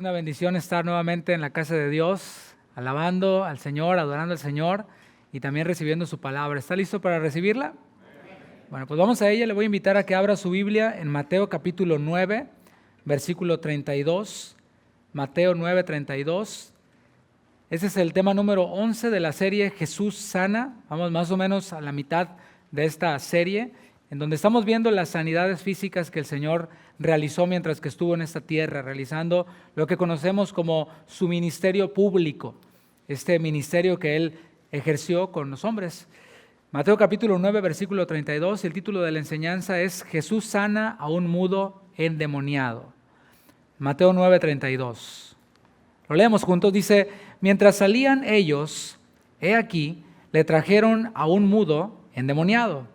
una bendición estar nuevamente en la casa de Dios, alabando al Señor, adorando al Señor y también recibiendo su palabra. ¿Está listo para recibirla? Bueno, pues vamos a ella. Le voy a invitar a que abra su Biblia en Mateo capítulo 9, versículo 32. Mateo 9, 32. Ese es el tema número 11 de la serie Jesús sana. Vamos más o menos a la mitad de esta serie, en donde estamos viendo las sanidades físicas que el Señor realizó mientras que estuvo en esta tierra, realizando lo que conocemos como su ministerio público, este ministerio que Él ejerció con los hombres. Mateo capítulo 9, versículo 32, el título de la enseñanza es Jesús sana a un mudo endemoniado. Mateo 9, 32. Lo leemos juntos, dice: mientras salían ellos, he aquí, le trajeron a un mudo endemoniado.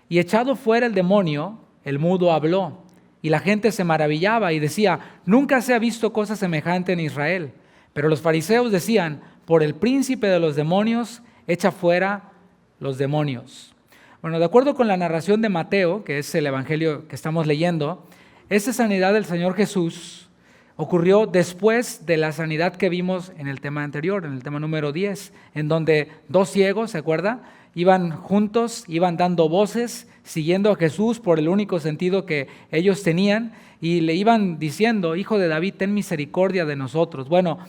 Y echado fuera el demonio, el mudo habló. Y la gente se maravillaba y decía: nunca se ha visto cosa semejante en Israel. Pero los fariseos decían: por el príncipe de los demonios, echa fuera los demonios. Bueno, de acuerdo con la narración de Mateo, que es el evangelio que estamos leyendo, esta sanidad del Señor Jesús ocurrió después de la sanidad que vimos en el tema anterior, en el tema número 10, en donde dos ciegos, ¿se acuerda?, iban juntos, iban dando voces, siguiendo a Jesús por el único sentido que ellos tenían, y le iban diciendo: Hijo de David, ten misericordia de nosotros. Bueno,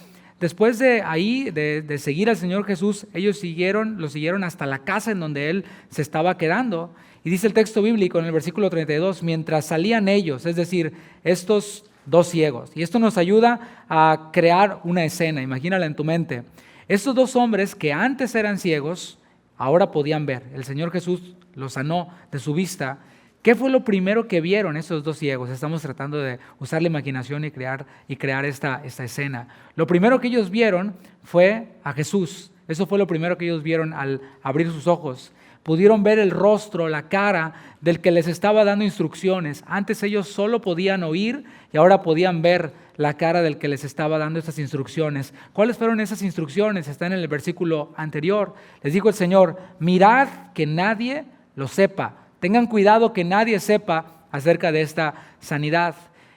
después de ahí, de seguir al Señor Jesús, ellos lo siguieron hasta la casa en donde Él se estaba quedando. Y dice el texto bíblico en el versículo 32, mientras salían ellos, es decir, estos dos ciegos. Y esto nos ayuda a crear una escena, imagínala en tu mente. Estos dos hombres que antes eran ciegos, ahora podían ver. El Señor Jesús los sanó de su vista. ¿Qué fue lo primero que vieron esos dos ciegos? Estamos tratando de usar la imaginación y crear esta escena. Lo primero que ellos vieron fue a Jesús. Eso fue lo primero que ellos vieron al abrir sus ojos. Pudieron ver el rostro, la cara del que les estaba dando instrucciones. Antes ellos solo podían oír y ahora podían ver la cara del que les estaba dando estas instrucciones. ¿Cuáles fueron esas instrucciones? Está en el versículo anterior. Les dijo el Señor: mirad que nadie lo sepa. Tengan cuidado que nadie sepa acerca de esta sanidad.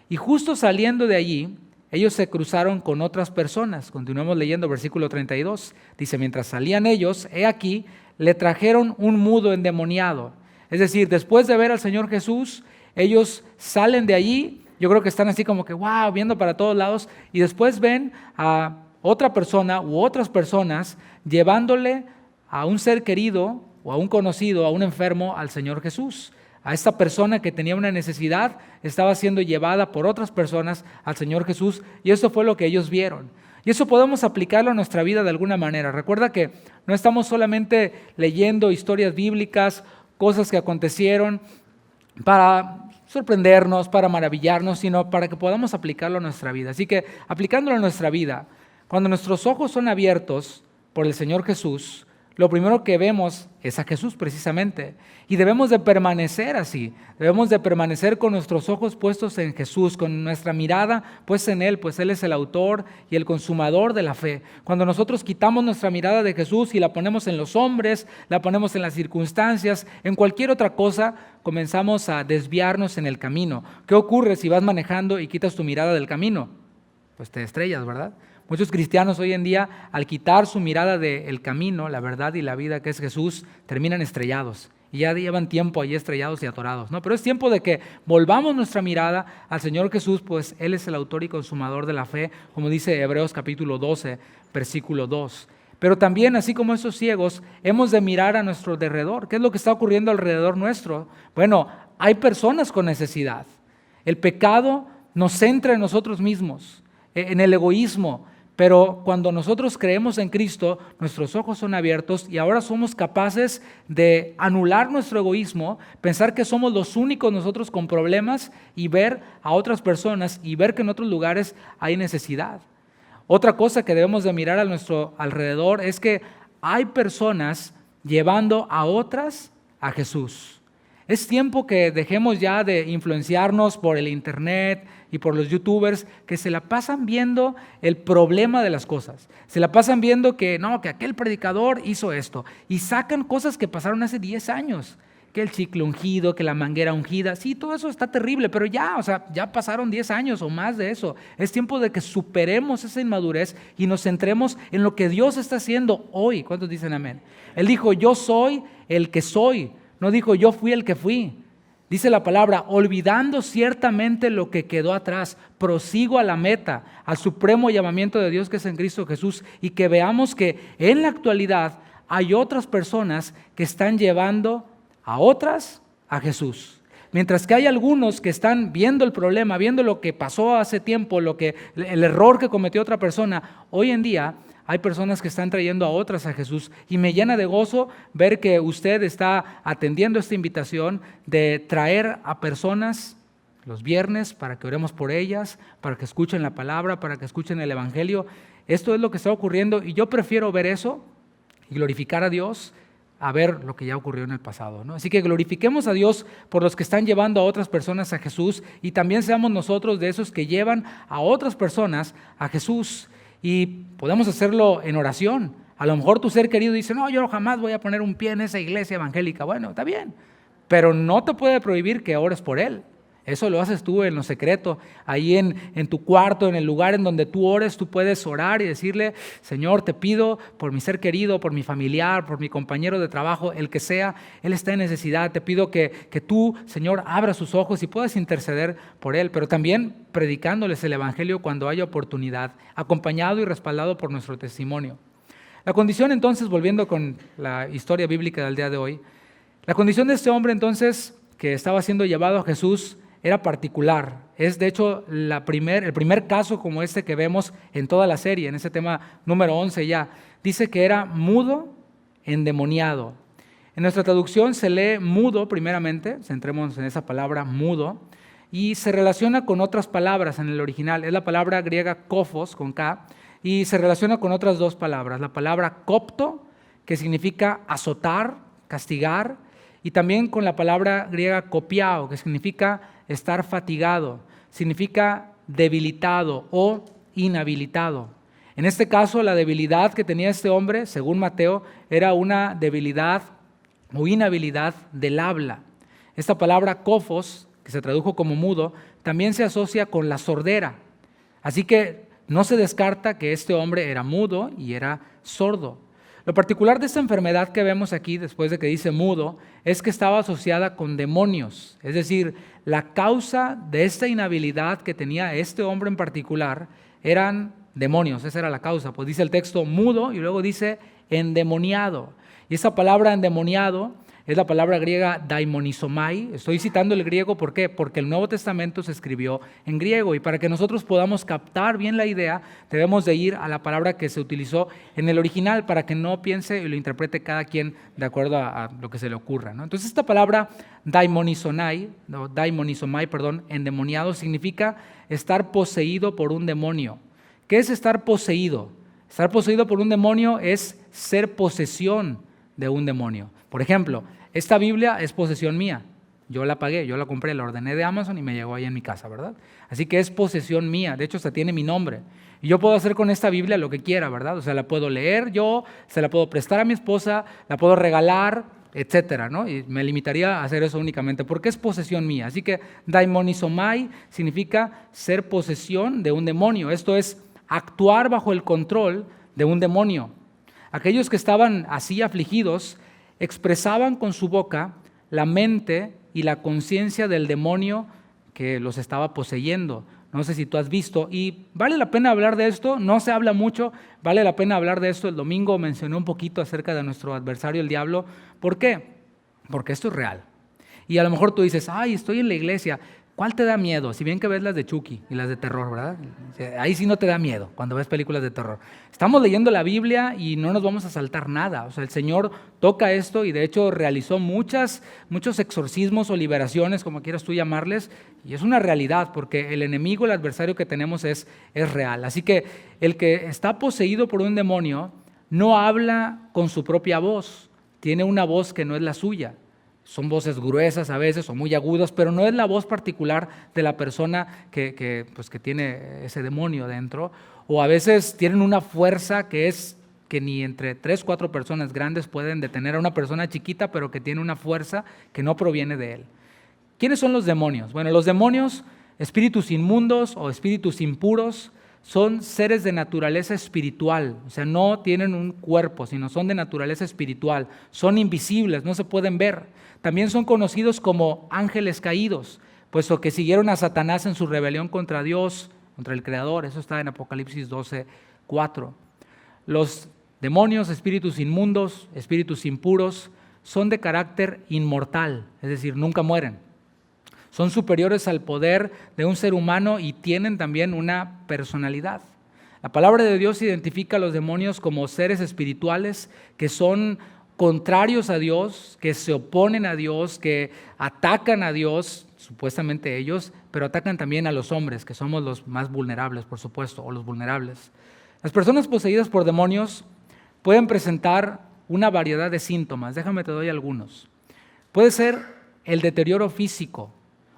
Y justo saliendo de allí, ellos se cruzaron con otras personas. Continuamos leyendo versículo 32. Dice: mientras salían ellos, he aquí, le trajeron un mudo endemoniado. Es decir, después de ver al Señor Jesús, ellos salen de allí. Yo creo que están así como que wow, viendo para todos lados, y después ven a otra persona u otras personas llevándole a un ser querido o a un conocido, a un enfermo, al Señor Jesús. A esta persona que tenía una necesidad estaba siendo llevada por otras personas al Señor Jesús, y eso fue lo que ellos vieron. Y eso podemos aplicarlo a nuestra vida de alguna manera. Recuerda que no estamos solamente leyendo historias bíblicas, cosas que acontecieron para sorprendernos, para maravillarnos, sino para que podamos aplicarlo a nuestra vida. Así que aplicándolo a nuestra vida, cuando nuestros ojos son abiertos por el Señor Jesús, lo primero que vemos es a Jesús precisamente, y debemos de permanecer así, debemos de permanecer con nuestros ojos puestos en Jesús, con nuestra mirada puesta en Él, pues Él es el autor y el consumador de la fe. Cuando nosotros quitamos nuestra mirada de Jesús y la ponemos en los hombres, la ponemos en las circunstancias, en cualquier otra cosa, comenzamos a desviarnos en el camino. ¿Qué ocurre si vas manejando y quitas tu mirada del camino? Pues te estrellas, ¿verdad? Muchos cristianos hoy en día, al quitar su mirada del camino, la verdad y la vida que es Jesús, terminan estrellados. Y ya llevan tiempo ahí estrellados y atorados, ¿no? Pero es tiempo de que volvamos nuestra mirada al Señor Jesús, pues Él es el autor y consumador de la fe, como dice Hebreos capítulo 12, versículo 2. Pero también, así como esos ciegos, hemos de mirar a nuestro alrededor. ¿Qué es lo que está ocurriendo alrededor nuestro? Bueno, hay personas con necesidad. El pecado nos centra en nosotros mismos, en el egoísmo. Pero cuando nosotros creemos en Cristo, nuestros ojos son abiertos y ahora somos capaces de anular nuestro egoísmo, pensar que somos los únicos nosotros con problemas y ver a otras personas y ver que en otros lugares hay necesidad. Otra cosa que debemos de mirar a nuestro alrededor es que hay personas llevando a otras a Jesús. Es tiempo que dejemos ya de influenciarnos por el internet y por los youtubers que se la pasan viendo el problema de las cosas. Se la pasan viendo que aquel predicador hizo esto y sacan cosas que pasaron hace 10 años. que el chicle ungido, que la manguera ungida. Sí, todo eso está terrible, pero ya, o sea, ya pasaron 10 años o más de eso. Es tiempo de que superemos esa inmadurez y nos centremos en lo que Dios está haciendo hoy. ¿Cuántos dicen amén? Él dijo, yo soy el que soy. No dijo, yo fui el que fui. Dice la palabra, olvidando ciertamente lo que quedó atrás, prosigo a la meta, al supremo llamamiento de Dios que es en Cristo Jesús, y que veamos que en la actualidad hay otras personas que están llevando a otras a Jesús. Mientras que hay algunos que están viendo el problema, viendo lo que pasó hace tiempo, el error que cometió otra persona, hoy en día hay personas que están trayendo a otras a Jesús, y me llena de gozo ver que usted está atendiendo esta invitación de traer a personas los viernes para que oremos por ellas, para que escuchen la palabra, para que escuchen el evangelio. Esto es lo que está ocurriendo y yo prefiero ver eso y glorificar a Dios a ver lo que ya ocurrió en el pasado, ¿no? Así que glorifiquemos a Dios por los que están llevando a otras personas a Jesús, y también seamos nosotros de esos que llevan a otras personas a Jesús. Y podemos hacerlo en oración. A lo mejor tu ser querido dice, no, yo jamás voy a poner un pie en esa iglesia evangélica. Bueno, está bien, pero no te puede prohibir que ores por él. Eso lo haces tú en lo secreto, ahí en tu cuarto, en el lugar en donde tú ores. Tú puedes orar y decirle, Señor, te pido por mi ser querido, por mi familiar, por mi compañero de trabajo, el que sea, él está en necesidad. Te pido que tú, Señor, abras sus ojos y puedas interceder por él, pero también predicándoles el evangelio cuando haya oportunidad, acompañado y respaldado por nuestro testimonio. La condición entonces, volviendo con la historia bíblica del día de hoy, la condición de este hombre entonces que estaba siendo llevado a Jesús era particular. Es de hecho el primer caso como este que vemos en toda la serie, en ese tema número 11 ya. Dice que era mudo, endemoniado. En nuestra traducción se lee mudo primeramente, centrémonos en esa palabra mudo, y se relaciona con otras palabras en el original. Es la palabra griega kofos, con K, y se relaciona con otras dos palabras. La palabra copto, que significa azotar, castigar, y también con la palabra griega kopiao, que significa estar fatigado, significa debilitado o inhabilitado. En este caso, la debilidad que tenía este hombre, según Mateo, era una debilidad o inhabilidad del habla. Esta palabra kofos, que se tradujo como mudo, también se asocia con la sordera. Así que no se descarta que este hombre era mudo y era sordo. Lo particular de esta enfermedad que vemos aquí, después de que dice mudo, es que estaba asociada con demonios. Es decir, la causa de esta inhabilidad que tenía este hombre en particular eran demonios. Esa era la causa. Pues dice el texto mudo y luego dice endemoniado. Y esa palabra endemoniado es la palabra griega daimonizomai. Estoy citando el griego, ¿por qué? Porque el Nuevo Testamento se escribió en griego, y para que nosotros podamos captar bien la idea, debemos de ir a la palabra que se utilizó en el original, para que no piense y lo interprete cada quien de acuerdo a lo que se le ocurra, ¿no? Entonces esta palabra daimonizomai, endemoniado, significa estar poseído por un demonio. ¿Qué es estar poseído? Estar poseído por un demonio es ser posesión de un demonio. Por ejemplo, esta Biblia es posesión mía. Yo la pagué, yo la compré, la ordené de Amazon y me llegó ahí en mi casa, ¿verdad? Así que es posesión mía. De hecho, hasta tiene mi nombre. Y yo puedo hacer con esta Biblia lo que quiera, ¿verdad? O sea, la puedo leer yo, se la puedo prestar a mi esposa, la puedo regalar, etcétera, ¿no? Y me limitaría a hacer eso únicamente porque es posesión mía. Así que daimonizomai significa ser posesión de un demonio. Esto es actuar bajo el control de un demonio. Aquellos que estaban así afligidos expresaban con su boca la mente y la conciencia del demonio que los estaba poseyendo. No sé si tú has visto, y vale la pena hablar de esto. No se habla mucho, vale la pena hablar de esto. El domingo mencioné un poquito acerca de nuestro adversario, el diablo. ¿Por qué? Porque esto es real. Y a lo mejor tú dices, ay, estoy en la iglesia. ¿Cuál te da miedo? Si bien que ves las de Chucky y las de terror, ¿verdad? Ahí sí no te da miedo cuando ves películas de terror. Estamos leyendo la Biblia y no nos vamos a saltar nada. O sea, el Señor toca esto y de hecho realizó muchos exorcismos o liberaciones, como quieras tú llamarles, y es una realidad porque el enemigo, el adversario que tenemos es real. Así que el que está poseído por un demonio no habla con su propia voz, tiene una voz que no es la suya. Son voces gruesas a veces o muy agudas, pero no es la voz particular de la persona que tiene ese demonio dentro. O a veces tienen una fuerza que es que ni entre 3, 4 personas grandes pueden detener a una persona chiquita, pero que tiene una fuerza que no proviene de él. ¿Quiénes son los demonios? Bueno, los demonios, espíritus inmundos o espíritus impuros, son seres de naturaleza espiritual, o sea, no tienen un cuerpo, sino son de naturaleza espiritual, son invisibles, no se pueden ver. También son conocidos como ángeles caídos, puesto que siguieron a Satanás en su rebelión contra Dios, contra el Creador. Eso está en Apocalipsis 12:4. Los demonios, espíritus inmundos, espíritus impuros, son de carácter inmortal, es decir, nunca mueren. Son superiores al poder de un ser humano y tienen también una personalidad. La palabra de Dios identifica a los demonios como seres espirituales que son contrarios a Dios, que se oponen a Dios, que atacan a Dios, supuestamente ellos, pero atacan también a los hombres, que somos los más vulnerables, por supuesto, o los vulnerables. Las personas poseídas por demonios pueden presentar una variedad de síntomas. Déjame te doy algunos. Puede ser el deterioro físico,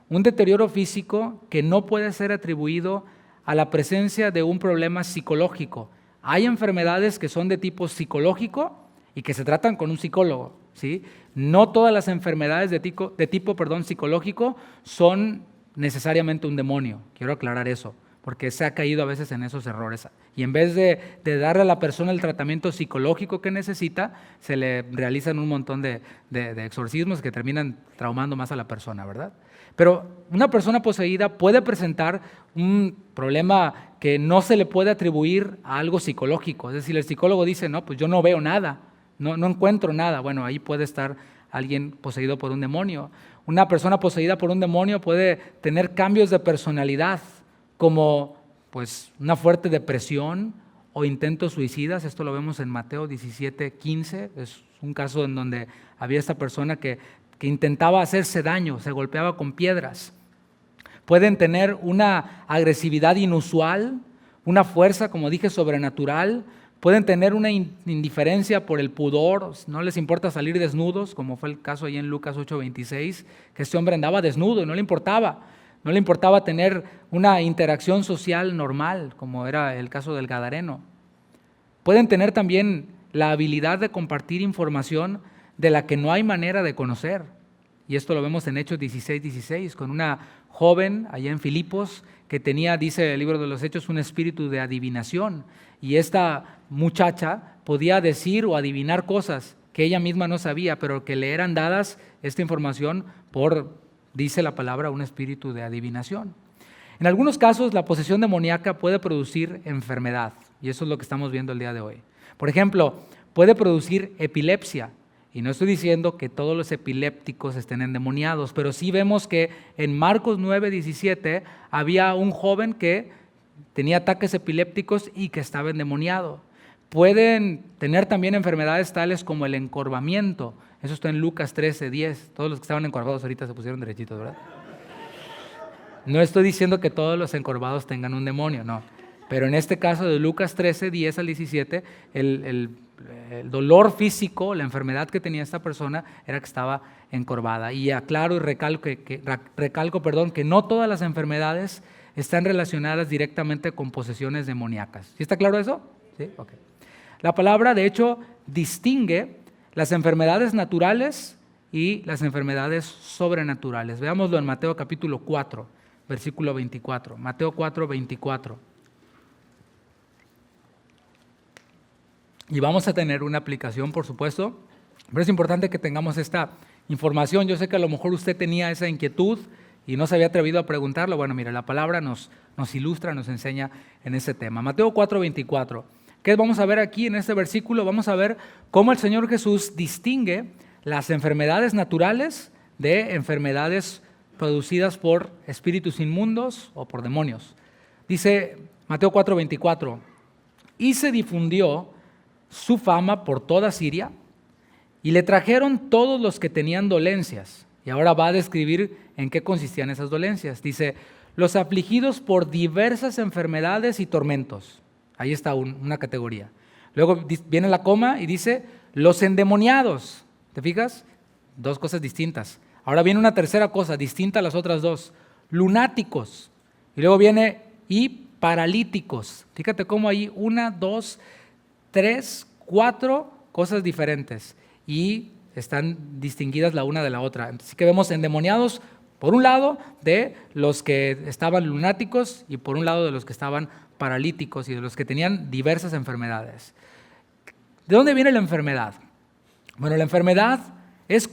un deterioro físico que no puede ser atribuido a la presencia de un problema psicológico. Hay enfermedades que son de tipo psicológico y que se tratan con un psicólogo, ¿sí? No todas las enfermedades de tipo psicológico son necesariamente un demonio. Quiero aclarar eso, porque se ha caído a veces en esos errores. Y en vez de darle a la persona el tratamiento psicológico que necesita, se le realizan un montón de exorcismos que terminan traumando más a la persona, ¿verdad? Pero una persona poseída puede presentar un problema que no se le puede atribuir a algo psicológico. Es decir, el psicólogo dice, no, pues yo no veo nada, no encuentro nada. Bueno, ahí puede estar alguien poseído por un demonio. Una persona poseída por un demonio puede tener cambios de personalidad, como pues una fuerte depresión o intentos suicidas. Esto lo vemos en Mateo 17:15. Es un caso en donde había esta persona que intentaba hacerse daño, se golpeaba con piedras. Pueden tener una agresividad inusual, una fuerza, como dije, sobrenatural. Pueden tener una indiferencia por el pudor, no les importa salir desnudos, como fue el caso ahí en Lucas 8:26, que este hombre andaba desnudo y no le importaba tener una interacción social normal, como era el caso del Gadareno. Pueden tener también la habilidad de compartir información de la que no hay manera de conocer. Y esto lo vemos en Hechos 16:16, con una joven allá en Filipos que tenía, dice el libro de los Hechos, un espíritu de adivinación. Y esta muchacha podía decir o adivinar cosas que ella misma no sabía, pero que le eran dadas esta información por, dice la palabra, un espíritu de adivinación. En algunos casos, la posesión demoníaca puede producir enfermedad, y eso es lo que estamos viendo el día de hoy. Por ejemplo, puede producir epilepsia. Y no estoy diciendo que todos los epilépticos estén endemoniados, pero sí vemos que en Marcos 9:17 había un joven que tenía ataques epilépticos y que estaba endemoniado. Pueden tener también enfermedades tales como el encorvamiento. Eso está en Lucas 13:10. Todos los que estaban encorvados ahorita se pusieron derechitos, ¿verdad? No estoy diciendo que todos los encorvados tengan un demonio, no. Pero en este caso de Lucas 13:10 al 17, el dolor físico, la enfermedad que tenía esta persona era que estaba encorvada. Y aclaro y recalco que no todas las enfermedades están relacionadas directamente con posesiones demoníacas. ¿Sí está claro eso? ¿Sí? Okay. La palabra, de hecho, distingue las enfermedades naturales y las enfermedades sobrenaturales. Veámoslo en Mateo capítulo 4, versículo 24. Mateo 4:24. Y vamos a tener una aplicación, por supuesto, pero es importante que tengamos esta información. Yo sé que a lo mejor usted tenía esa inquietud y no se había atrevido a preguntarlo. Bueno, mire, la palabra nos ilustra, nos enseña en ese tema. Mateo 4:24. ¿Qué vamos a ver aquí en este versículo? Vamos a ver cómo el Señor Jesús distingue las enfermedades naturales de enfermedades producidas por espíritus inmundos o por demonios. Dice Mateo 4:24, y se difundió su fama por toda Siria, y le trajeron todos los que tenían dolencias. Y ahora va a describir en qué consistían esas dolencias. Dice, los afligidos por diversas enfermedades y tormentos. Ahí está una categoría. Luego viene la coma y dice, los endemoniados. ¿Te fijas? Dos cosas distintas. Ahora viene una tercera cosa, distinta a las otras dos. Lunáticos. Y luego viene, y paralíticos. Fíjate cómo hay 1, 2, 3, 4 cosas diferentes y están distinguidas la una de la otra. Así que vemos endemoniados por un lado de los que estaban lunáticos y por un lado de los que estaban paralíticos y de los que tenían diversas enfermedades. ¿De dónde viene la enfermedad? Bueno, la enfermedad es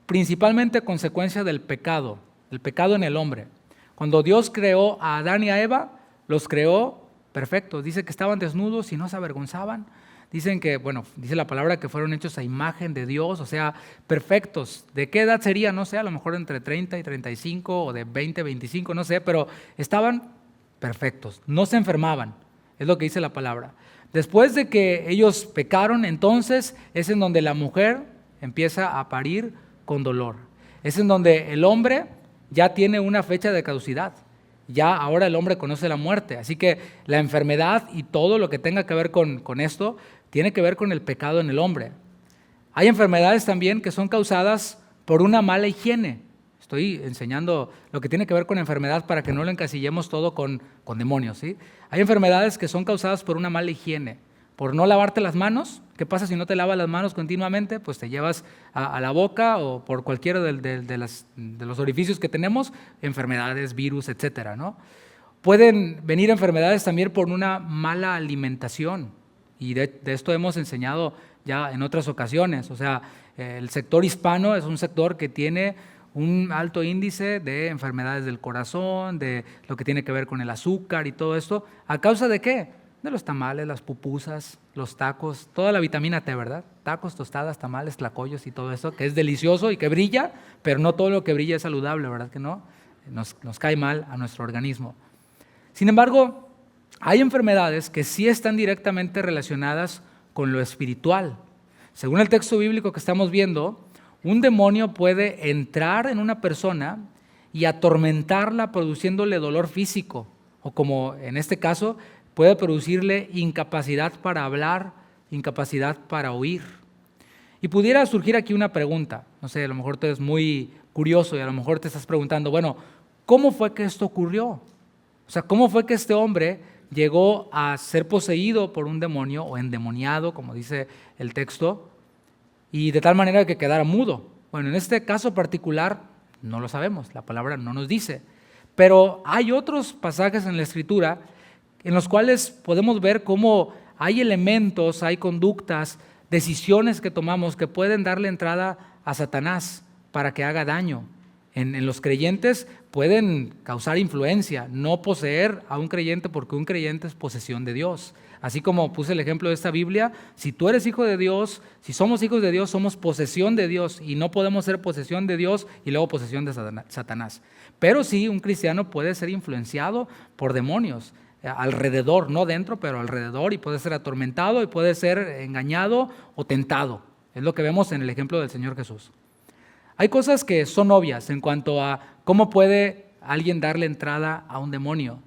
principalmente consecuencia del pecado en el hombre. Cuando Dios creó a Adán y a Eva, los creó perfectos. Dice que estaban desnudos y no se avergonzaban. Dicen que, dice la palabra que fueron hechos a imagen de Dios, o sea, perfectos. ¿De qué edad sería? No sé, a lo mejor entre 30 y 35 o de 20 a 25, no sé, pero estaban perfectos, no se enfermaban, es lo que dice la palabra. Después de que ellos pecaron, entonces es en donde la mujer empieza a parir con dolor. Es en donde el hombre ya tiene una fecha de caducidad. Ya ahora el hombre conoce la muerte. Así que la enfermedad y todo lo que tenga que ver con esto tiene que ver con el pecado en el hombre. Hay enfermedades también que son causadas por una mala higiene. Estoy enseñando lo que tiene que ver con enfermedad para que no lo encasillemos todo con demonios, ¿sí? Hay enfermedades que son causadas por una mala higiene, por no lavarte las manos. ¿Qué pasa si no te lavas las manos continuamente? Pues te llevas a la boca o por cualquiera de los orificios que tenemos, enfermedades, virus, etcétera, ¿no? Pueden venir enfermedades también por una mala alimentación y de esto hemos enseñado ya en otras ocasiones. O sea, el sector hispano es un sector que tiene un alto índice de enfermedades del corazón, de lo que tiene que ver con el azúcar y todo esto. ¿A causa de qué? De los tamales, las pupusas, los tacos, toda la vitamina T, ¿verdad? Tacos, tostadas, tamales, tlacoyos y todo eso, que es delicioso y que brilla, pero no todo lo que brilla es saludable, ¿verdad que no? Nos cae mal a nuestro organismo. Sin embargo, hay enfermedades que sí están directamente relacionadas con lo espiritual. Según el texto bíblico que estamos viendo, un demonio puede entrar en una persona y atormentarla produciéndole dolor físico, o como en este caso, puede producirle incapacidad para hablar, incapacidad para oír. Y pudiera surgir aquí una pregunta, no sé, a lo mejor tú eres muy curioso y a lo mejor te estás preguntando, bueno, ¿cómo fue que esto ocurrió? O sea, ¿cómo fue que este hombre llegó a ser poseído por un demonio o endemoniado, como dice el texto, y de tal manera que quedara mudo? Bueno, en este caso particular no lo sabemos, la palabra no nos dice, pero hay otros pasajes en la Escritura en los cuales podemos ver cómo hay elementos, hay conductas, decisiones que tomamos que pueden darle entrada a Satanás para que haga daño. En los creyentes pueden causar influencia, no poseer a un creyente porque un creyente es posesión de Dios. Así como puse el ejemplo de esta Biblia, si tú eres hijo de Dios, si somos hijos de Dios, somos posesión de Dios y no podemos ser posesión de Dios y luego posesión de Satanás. Pero sí, un cristiano puede ser influenciado por demonios alrededor, no dentro, pero alrededor, y puede ser atormentado y puede ser engañado o tentado. Es lo que vemos en el ejemplo del Señor Jesús. Hay cosas que son obvias en cuanto a cómo puede alguien darle entrada a un demonio.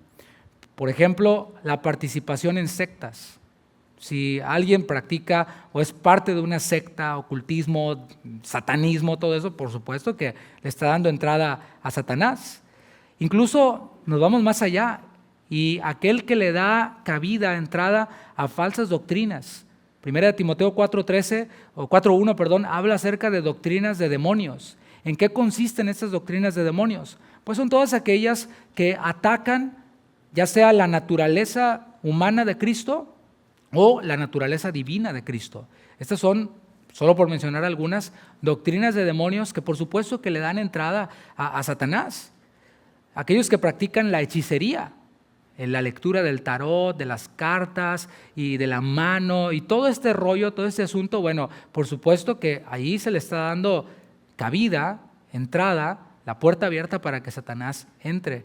Por ejemplo, la participación en sectas. Si alguien practica o es parte de una secta, ocultismo, satanismo, todo eso, por supuesto que le está dando entrada a Satanás. Incluso nos vamos más allá y aquel que le da cabida, entrada a falsas doctrinas. Primera de Timoteo 4:1, habla acerca de doctrinas de demonios. ¿En qué consisten estas doctrinas de demonios? Pues son todas aquellas que atacan ya sea la naturaleza humana de Cristo o la naturaleza divina de Cristo. Estas son, solo por mencionar algunas, doctrinas de demonios que por supuesto que le dan entrada a Satanás. Aquellos que practican la hechicería, en la lectura del tarot, de las cartas y de la mano y todo este rollo, todo este asunto, bueno, por supuesto que ahí se le está dando cabida, entrada, la puerta abierta para que Satanás entre.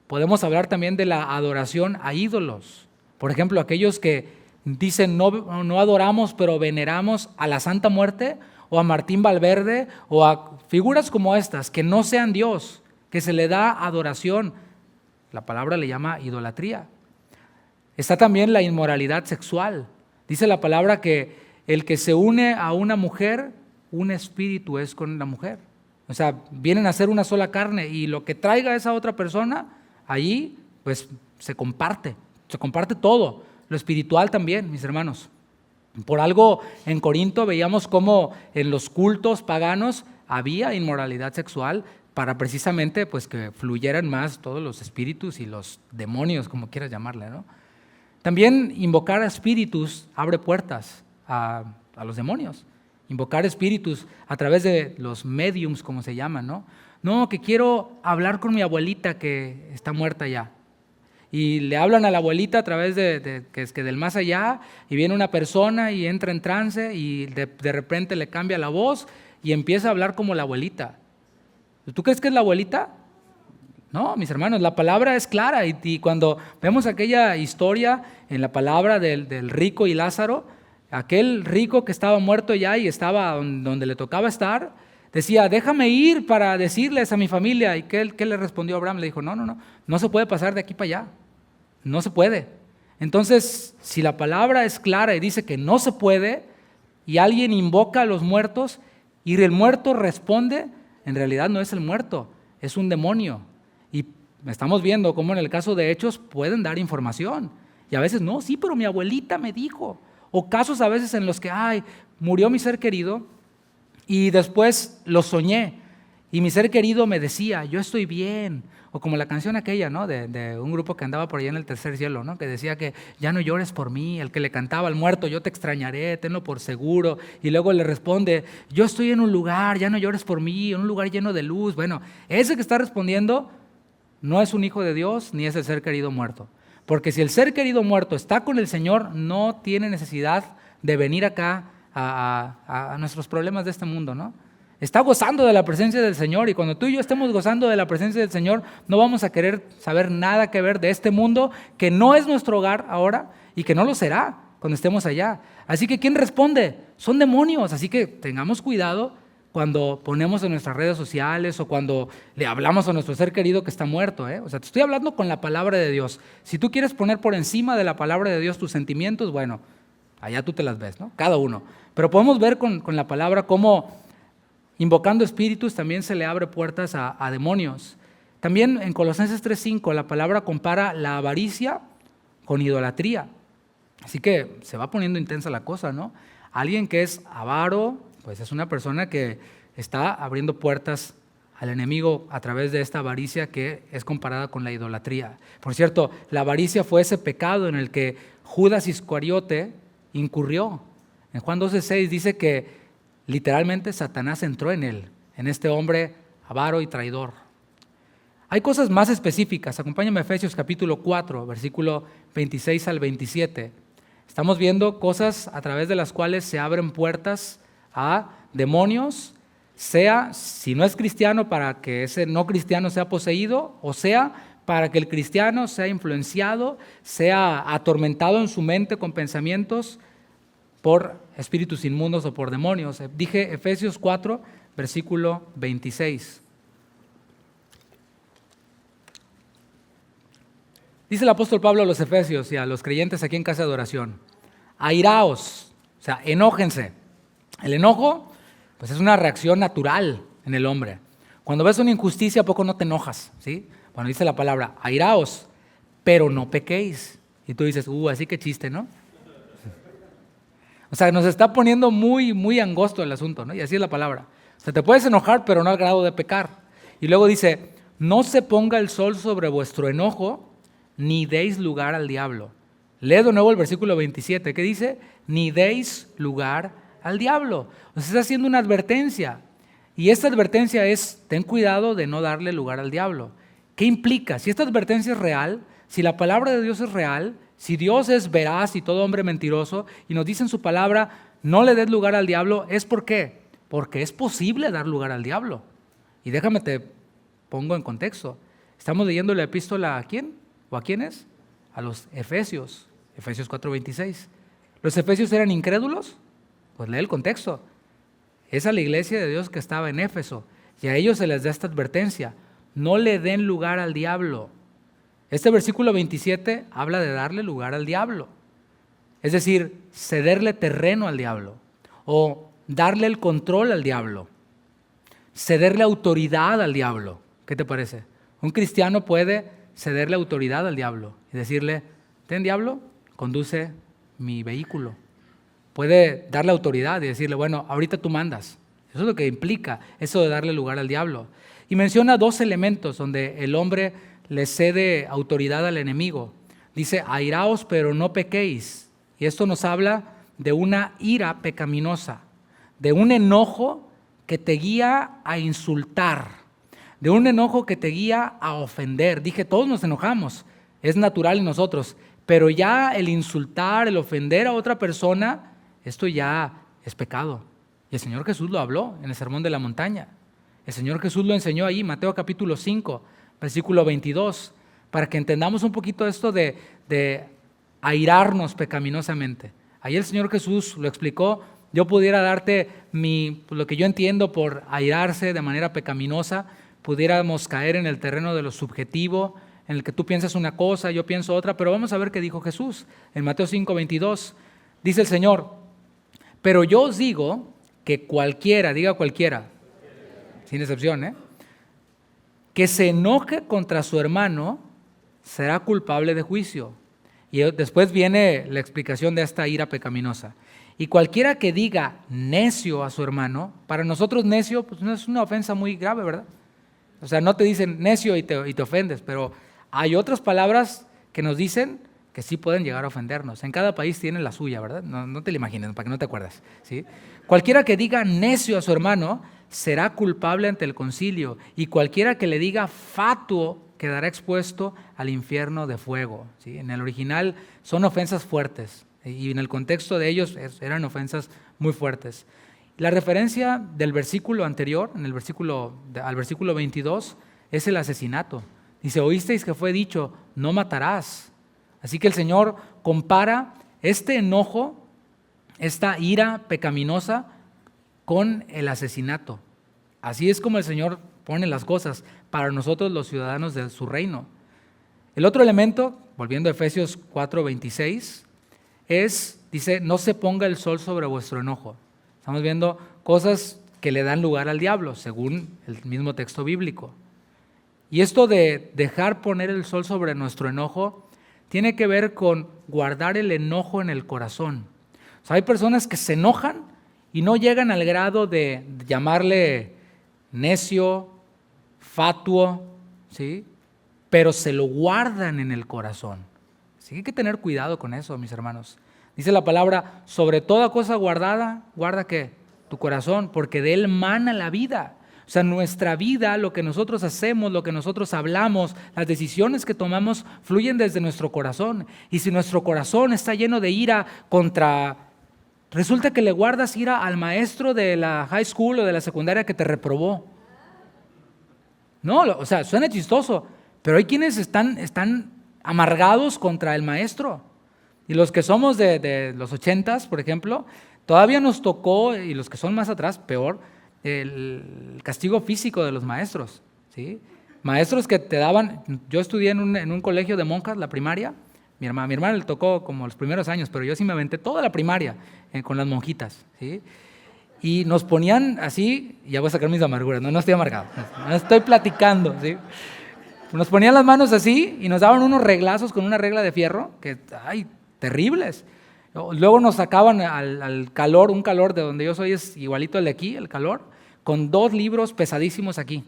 Podemos hablar también de la adoración a ídolos. Por ejemplo, aquellos que dicen no adoramos, pero veneramos a la Santa Muerte o a Martín Valverde o a figuras como estas, que no sean Dios, que se le da adoración. La palabra le llama idolatría. Está también la inmoralidad sexual. Dice la palabra que el que se une a una mujer, un espíritu es con la mujer. O sea, vienen a ser una sola carne y lo que traiga esa otra persona, allí pues se comparte todo. Lo espiritual también, mis hermanos. Por algo en Corinto veíamos cómo en los cultos paganos había inmoralidad sexual para precisamente pues, que fluyeran más todos los espíritus y los demonios, como quieras llamarle, ¿no? También invocar a espíritus abre puertas a los demonios. Invocar espíritus a través de los mediums, como se llaman, ¿no? No, que quiero hablar con mi abuelita que está muerta ya. Y le hablan a la abuelita a través que es que del más allá, y viene una persona y entra en trance y de repente le cambia la voz y empieza a hablar como la abuelita. ¿Tú crees que es la abuelita? No, mis hermanos, la palabra es clara y cuando vemos aquella historia en la palabra del rico y Lázaro, aquel rico que estaba muerto ya y estaba donde le tocaba estar, decía, déjame ir para decirles a mi familia. ¿Y qué le respondió Abraham? Le dijo, no se puede pasar de aquí para allá, no se puede. Entonces, si la palabra es clara y dice que no se puede y alguien invoca a los muertos y el muerto responde, en realidad no es el muerto, es un demonio. Y estamos viendo cómo en el caso de Hechos pueden dar información. Y a veces, no, sí, pero mi abuelita me dijo. O casos a veces en los que, murió mi ser querido y después lo soñé. Y mi ser querido me decía, yo estoy bien. O como la canción aquella, ¿no? De un grupo que andaba por allá en el tercer cielo, ¿no? Que decía que ya no llores por mí, el que le cantaba al muerto, yo te extrañaré, tenlo por seguro. Y luego le responde, yo estoy en un lugar, ya no llores por mí, en un lugar lleno de luz. Bueno, ese que está respondiendo no es un hijo de Dios ni es el ser querido muerto. Porque si el ser querido muerto está con el Señor, no tiene necesidad de venir acá a nuestros problemas de este mundo, ¿no? Está gozando de la presencia del Señor y cuando tú y yo estemos gozando de la presencia del Señor, no vamos a querer saber nada que ver de este mundo que no es nuestro hogar ahora y que no lo será cuando estemos allá. Así que ¿quién responde? Son demonios, así que tengamos cuidado cuando ponemos en nuestras redes sociales o cuando le hablamos a nuestro ser querido que está muerto, ¿eh? O sea, te estoy hablando con la palabra de Dios. Si tú quieres poner por encima de la palabra de Dios tus sentimientos, bueno, allá tú te las ves, ¿no? Cada uno. Pero podemos ver con la palabra cómo invocando espíritus también se le abre puertas a demonios. También en Colosenses 3:5 la palabra compara la avaricia con idolatría. Así que se va poniendo intensa la cosa, ¿no? Alguien que es avaro, pues es una persona que está abriendo puertas al enemigo a través de esta avaricia que es comparada con la idolatría. Por cierto, la avaricia fue ese pecado en el que Judas Iscariote incurrió. En Juan 12:6 dice que literalmente Satanás entró en él, en este hombre avaro y traidor. Hay cosas más específicas. Acompáñame a Efesios capítulo 4, versículo 26 al 27. Estamos viendo cosas a través de las cuales se abren puertas a demonios, sea, si no es cristiano, para que ese no cristiano sea poseído, o sea, para que el cristiano sea influenciado, sea atormentado en su mente con pensamientos por espíritus inmundos o por demonios. Dije Efesios 4, versículo 26. Dice el apóstol Pablo a los Efesios y a los creyentes aquí en casa de oración, airaos, o sea, enójense. El enojo, pues es una reacción natural en el hombre. Cuando ves una injusticia, ¿a poco no te enojas? ¿Sí? Bueno, dice la palabra, airaos, pero no pequéis. Y tú dices, así que chiste, ¿no? O sea, nos está poniendo muy, muy angosto el asunto, ¿no? Y así es la palabra. O sea, te puedes enojar, pero no al grado de pecar. Y luego dice, no se ponga el sol sobre vuestro enojo, ni deis lugar al diablo. Lee de nuevo el versículo 27, ¿qué dice? Ni deis lugar al diablo. O sea, está haciendo una advertencia. Y esta advertencia es, ten cuidado de no darle lugar al diablo. ¿Qué implica? Si esta advertencia es real, si la palabra de Dios es real, si Dios es veraz y todo hombre mentiroso, y nos dice en su palabra, no le des lugar al diablo, ¿es por qué? Porque es posible dar lugar al diablo. Y déjame te pongo en contexto. Estamos leyendo la epístola ¿a quién? ¿O a quiénes? A los Efesios, Efesios 4:26. ¿Los Efesios eran incrédulos? Pues lee el contexto. Es a la iglesia de Dios que estaba en Éfeso, y a ellos se les da esta advertencia, no le den lugar al diablo. Este versículo 27 habla de darle lugar al diablo, es decir, cederle terreno al diablo o darle el control al diablo, cederle autoridad al diablo. ¿Qué te parece? Un cristiano puede cederle autoridad al diablo y decirle, ten diablo, conduce mi vehículo. puede darle autoridad y decirle, bueno, ahorita tú mandas. Eso es lo que implica eso de darle lugar al diablo. Y menciona 2 elementos donde el hombre le cede autoridad al enemigo. Dice, airaos pero no pequéis. Y esto nos habla de una ira pecaminosa, de un enojo que te guía a insultar, de un enojo que te guía a ofender. Dije, todos nos enojamos, es natural en nosotros, pero ya el insultar, el ofender a otra persona, esto ya es pecado. Y el Señor Jesús lo habló en el Sermón de la Montaña. El Señor Jesús lo enseñó ahí, Mateo capítulo 5, versículo 22, para que entendamos un poquito esto de airarnos pecaminosamente. Ahí el Señor Jesús lo explicó. Yo pudiera darte lo que yo entiendo por airarse de manera pecaminosa. Pudiéramos caer en el terreno de lo subjetivo, en el que tú piensas una cosa, yo pienso otra, pero vamos a ver qué dijo Jesús. En Mateo 5, 22, dice el Señor, pero yo os digo que cualquiera, diga cualquiera, sin excepción, que se enoje contra su hermano será culpable de juicio. Y después viene la explicación de esta ira pecaminosa. Y cualquiera que diga necio a su hermano, para nosotros necio pues no es una ofensa muy grave, ¿verdad? O sea, no te dicen necio y te ofendes, pero hay otras palabras que nos dicen que sí pueden llegar a ofendernos. En cada país tienen la suya, ¿verdad? No te la imagines, para que no te acuerdes, ¿sí? Cualquiera que diga necio a su hermano será culpable ante el concilio, y cualquiera que le diga fatuo quedará expuesto al infierno de fuego, ¿sí? En el original son ofensas fuertes, y en el contexto de ellos eran ofensas muy fuertes. La referencia del versículo anterior, al versículo 22, es el asesinato. Dice, oísteis que fue dicho, no matarás. Así que el Señor compara este enojo, esta ira pecaminosa, con el asesinato. Así es como el Señor pone las cosas para nosotros los ciudadanos de su reino. El otro elemento, volviendo a Efesios 4:26, dice, no se ponga el sol sobre vuestro enojo. Estamos viendo cosas que le dan lugar al diablo, según el mismo texto bíblico. Y esto de dejar poner el sol sobre nuestro enojo tiene que ver con guardar el enojo en el corazón. O sea, hay personas que se enojan y no llegan al grado de llamarle necio, fatuo, ¿sí? Pero se lo guardan en el corazón. Así que hay que tener cuidado con eso, mis hermanos. Dice la palabra, sobre toda cosa guardada, ¿guarda qué? Tu corazón, porque de él mana la vida. O sea, nuestra vida, lo que nosotros hacemos, lo que nosotros hablamos, las decisiones que tomamos, fluyen desde nuestro corazón. Y si nuestro corazón está lleno de ira resulta que le guardas ira al maestro de la high school o de la secundaria que te reprobó. No, o sea, suena chistoso, pero hay quienes están amargados contra el maestro. Y los que somos de los 80s, por ejemplo, todavía nos tocó, y los que son más atrás, peor, el castigo físico de los maestros, ¿sí? Maestros que te daban, yo estudié en un colegio de monjas, la primaria, mi hermana le tocó como los primeros años, pero yo sí me aventé toda la primaria con las monjitas, ¿sí? Y nos ponían así, ya voy a sacar mis amarguras, no estoy amargado, no estoy platicando, ¿sí? Nos ponían las manos así y nos daban unos reglazos con una regla de fierro, que, ay, terribles. Luego nos sacaban al calor, un calor de donde yo soy es igualito al de aquí, el calor, con 2 libros pesadísimos aquí,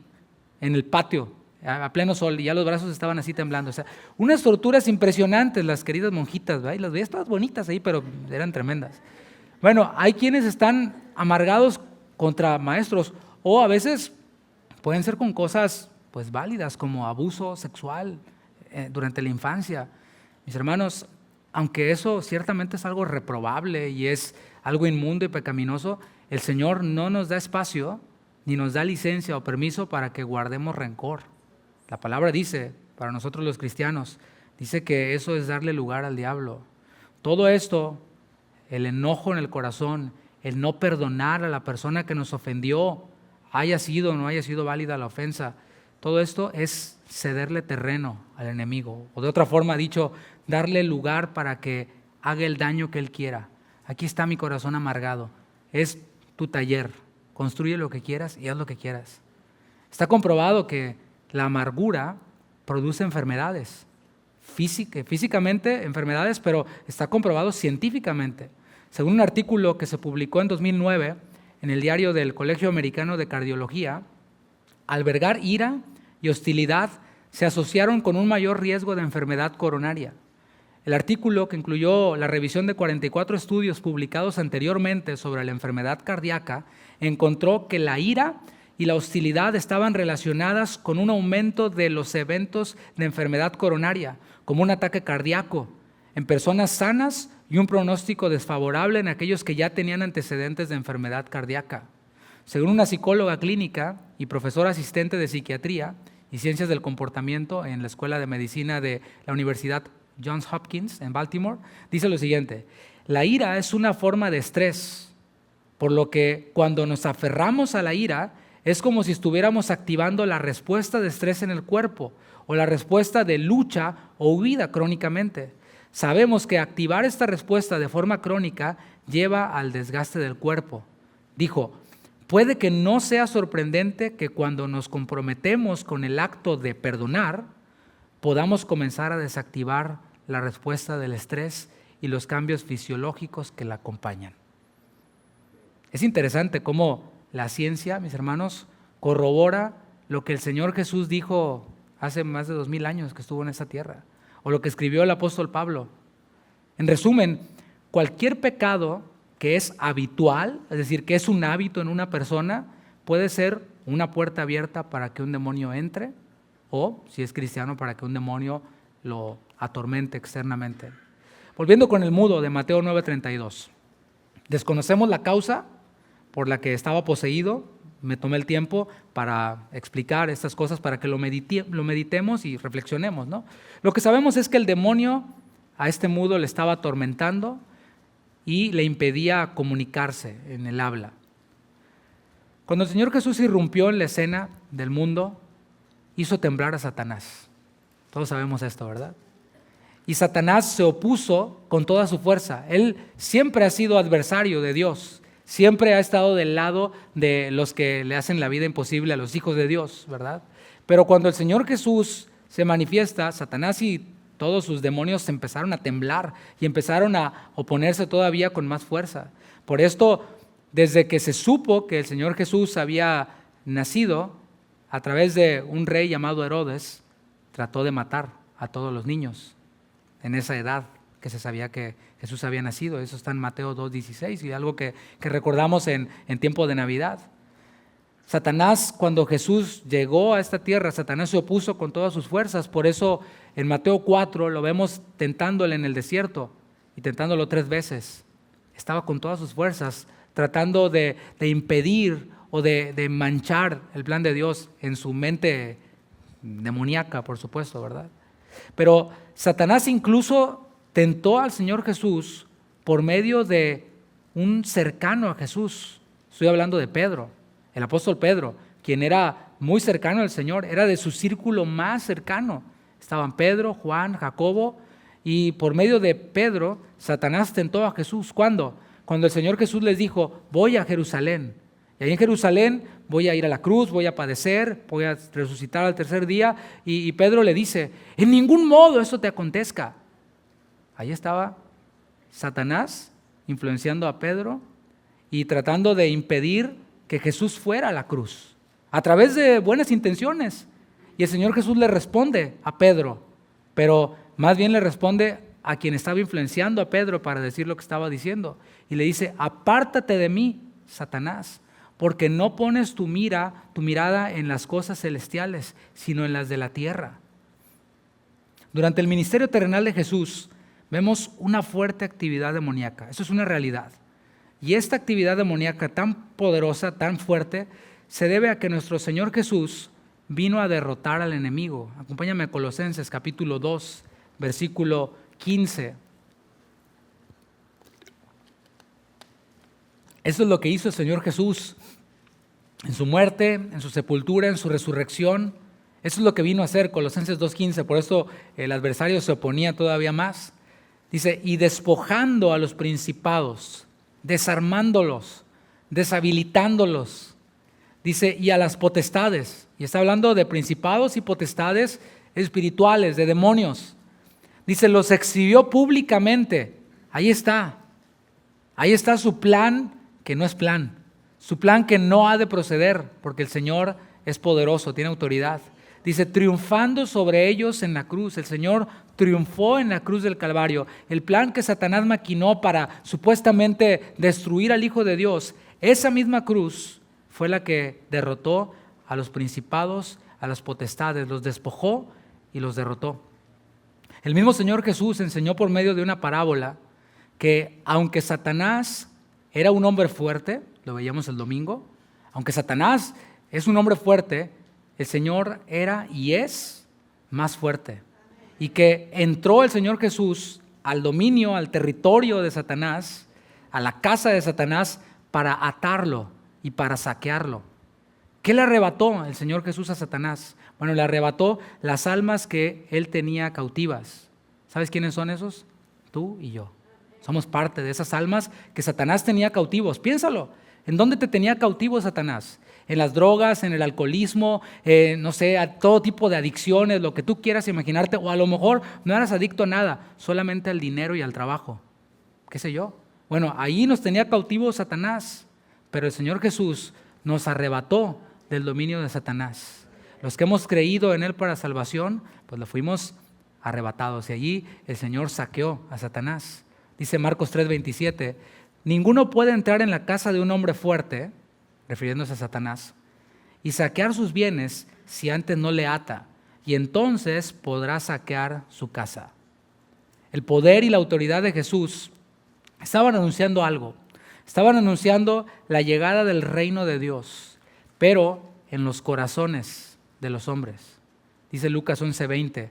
en el patio, a pleno sol, y ya los brazos estaban así temblando. O sea, unas torturas impresionantes, las queridas monjitas, ¿verdad? Y las veías todas bonitas ahí, pero eran tremendas. Bueno, hay quienes están amargados contra maestros, o a veces pueden ser con cosas pues válidas, como abuso sexual durante la infancia. Mis hermanos, aunque eso ciertamente es algo reprobable y es algo inmundo y pecaminoso, el Señor no nos da espacio ni nos da licencia o permiso para que guardemos rencor. La palabra dice, para nosotros los cristianos, dice que eso es darle lugar al diablo. Todo esto, el enojo en el corazón, el no perdonar a la persona que nos ofendió, haya sido o no haya sido válida la ofensa, todo esto es cederle terreno al enemigo, o de otra forma dicho, darle lugar para que haga el daño que él quiera. Aquí está mi corazón amargado, es tu taller, construye lo que quieras y haz lo que quieras. Está comprobado que la amargura produce enfermedades, físicamente enfermedades, pero está comprobado científicamente. Según un artículo que se publicó en 2009 en el diario del Colegio Americano de Cardiología, albergar ira y hostilidad se asociaron con un mayor riesgo de enfermedad coronaria. El artículo, que incluyó la revisión de 44 estudios publicados anteriormente sobre la enfermedad cardíaca, encontró que la ira y la hostilidad estaban relacionadas con un aumento de los eventos de enfermedad coronaria, como un ataque cardíaco, en personas sanas y un pronóstico desfavorable en aquellos que ya tenían antecedentes de enfermedad cardíaca. Según una psicóloga clínica y profesora asistente de psiquiatría y ciencias del comportamiento en la Escuela de Medicina de la Universidad Johns Hopkins en Baltimore, dice lo siguiente: la ira es una forma de estrés, por lo que cuando nos aferramos a la ira es como si estuviéramos activando la respuesta de estrés en el cuerpo o la respuesta de lucha o huida crónicamente. Sabemos que activar esta respuesta de forma crónica lleva al desgaste del cuerpo. Dijo: puede que no sea sorprendente que cuando nos comprometemos con el acto de perdonar, podamos comenzar a desactivar la respuesta del estrés y los cambios fisiológicos que la acompañan. Es interesante cómo la ciencia, mis hermanos, corrobora lo que el Señor Jesús dijo hace más de 2000 años que estuvo en esta tierra, o lo que escribió el apóstol Pablo. En resumen, cualquier pecado que es habitual, es decir, que es un hábito en una persona, puede ser una puerta abierta para que un demonio entre, o, si es cristiano, para que un demonio lo atormente externamente. Volviendo con el mudo de Mateo 9:32. Desconocemos la causa por la que estaba poseído. Me tomé el tiempo para explicar estas cosas, para que lo meditemos y reflexionemos, ¿no? Lo que sabemos es que el demonio a este mudo le estaba atormentando y le impedía comunicarse en el habla. Cuando el Señor Jesús irrumpió en la escena del mundo, hizo temblar a Satanás. Todos sabemos esto, ¿verdad? Y Satanás se opuso con toda su fuerza. Él siempre ha sido adversario de Dios. Siempre ha estado del lado de los que le hacen la vida imposible a los hijos de Dios, ¿verdad? Pero cuando el Señor Jesús se manifiesta, Satanás y todos sus demonios empezaron a temblar y empezaron a oponerse todavía con más fuerza. Por esto, desde que se supo que el Señor Jesús había nacido, a través de un rey llamado Herodes, trató de matar a todos los niños en esa edad que se sabía que Jesús había nacido. Eso está en Mateo 2:16 y algo que recordamos en tiempo de Navidad. Satanás, cuando Jesús llegó a esta tierra, Satanás se opuso con todas sus fuerzas. Por eso en Mateo 4 lo vemos tentándole en el desierto y tentándolo 3 veces. Estaba con todas sus fuerzas tratando de impedir o de manchar el plan de Dios en su mente demoníaca, por supuesto, ¿verdad? Pero Satanás incluso tentó al Señor Jesús por medio de un cercano a Jesús. Estoy hablando de Pedro, el apóstol Pedro, quien era muy cercano al Señor, era de su círculo más cercano. Estaban Pedro, Juan, Jacobo, y por medio de Pedro, Satanás tentó a Jesús. ¿Cuándo? Cuando el Señor Jesús les dijo: voy a Jerusalén, y ahí en Jerusalén voy a ir a la cruz, voy a padecer, voy a resucitar al tercer día. Y Pedro le dice: en ningún modo eso te acontezca. Ahí estaba Satanás influenciando a Pedro y tratando de impedir que Jesús fuera a la cruz, a través de buenas intenciones. Y el Señor Jesús le responde a Pedro, pero más bien le responde a quien estaba influenciando a Pedro para decir lo que estaba diciendo. Y le dice: apártate de mí, Satanás, porque no pones tu mirada en las cosas celestiales, sino en las de la tierra. Durante el ministerio terrenal de Jesús, vemos una fuerte actividad demoníaca. Eso es una realidad. Y esta actividad demoníaca tan poderosa, tan fuerte, se debe a que nuestro Señor Jesús vino a derrotar al enemigo. Acompáñame a Colosenses capítulo 2, versículo 15. Eso es lo que hizo el Señor Jesús en su muerte, en su sepultura, en su resurrección. Eso es lo que vino a hacer, Colosenses 2:15. Por eso el adversario se oponía todavía más. Dice: y despojando a los principados, desarmándolos, deshabilitándolos. Dice: y a las potestades. Y está hablando de principados y potestades espirituales, de demonios. Dice: los exhibió públicamente. Ahí está. Ahí está su plan que no es plan, su plan que no ha de proceder, porque el Señor es poderoso, tiene autoridad. Dice, triunfando sobre ellos en la cruz. El Señor triunfó en la cruz del Calvario. El plan que Satanás maquinó para supuestamente destruir al Hijo de Dios, esa misma cruz fue la que derrotó a los principados, a las potestades, los despojó y los derrotó. El mismo Señor Jesús enseñó por medio de una parábola que aunque Satanás era un hombre fuerte, lo veíamos el domingo, aunque Satanás es un hombre fuerte, el Señor era y es más fuerte. Y que entró el Señor Jesús al dominio, al territorio de Satanás, a la casa de Satanás, para atarlo y para saquearlo. ¿Qué le arrebató el Señor Jesús a Satanás? Bueno, le arrebató las almas que él tenía cautivas. ¿Sabes quiénes son esos? Tú y yo. Somos parte de esas almas que Satanás tenía cautivos. Piénsalo. ¿En dónde te tenía cautivo Satanás? En las drogas, en el alcoholismo, no sé, a todo tipo de adicciones, lo que tú quieras imaginarte, o a lo mejor no eras adicto a nada, solamente al dinero y al trabajo, qué sé yo. Bueno, ahí nos tenía cautivo Satanás, pero el Señor Jesús nos arrebató del dominio de Satanás. Los que hemos creído en Él para salvación, pues lo fuimos arrebatados, y allí el Señor saqueó a Satanás. Dice Marcos 3:27, ninguno puede entrar en la casa de un hombre fuerte, refiriéndose a Satanás, y saquear sus bienes si antes no le ata, y entonces podrá saquear su casa. El poder y la autoridad de Jesús estaban anunciando algo, estaban anunciando la llegada del reino de Dios, pero en los corazones de los hombres. Dice Lucas 11:20,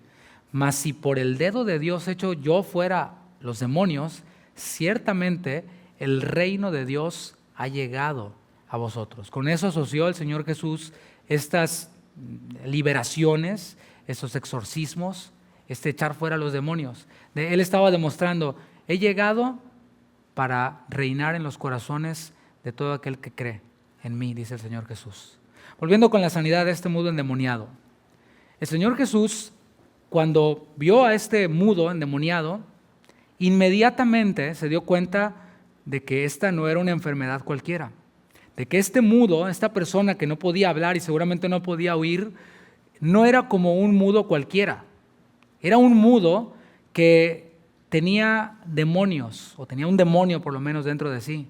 mas si por el dedo de Dios hecho yo fuera los demonios, ciertamente el reino de Dios ha llegado a vosotros. Con eso asoció el Señor Jesús estas liberaciones, estos exorcismos, echar fuera a los demonios. Él estaba demostrando, he llegado para reinar en los corazones de todo aquel que cree en mí, dice el Señor Jesús. Volviendo con la sanidad de este mudo endemoniado. El Señor Jesús, cuando vio a este mudo endemoniado, inmediatamente se dio cuenta de que esta no era una enfermedad cualquiera, de que este mudo, esta persona que no podía hablar y seguramente no podía oír, no era como un mudo cualquiera, era un mudo que tenía demonios, o tenía un demonio por lo menos dentro de sí.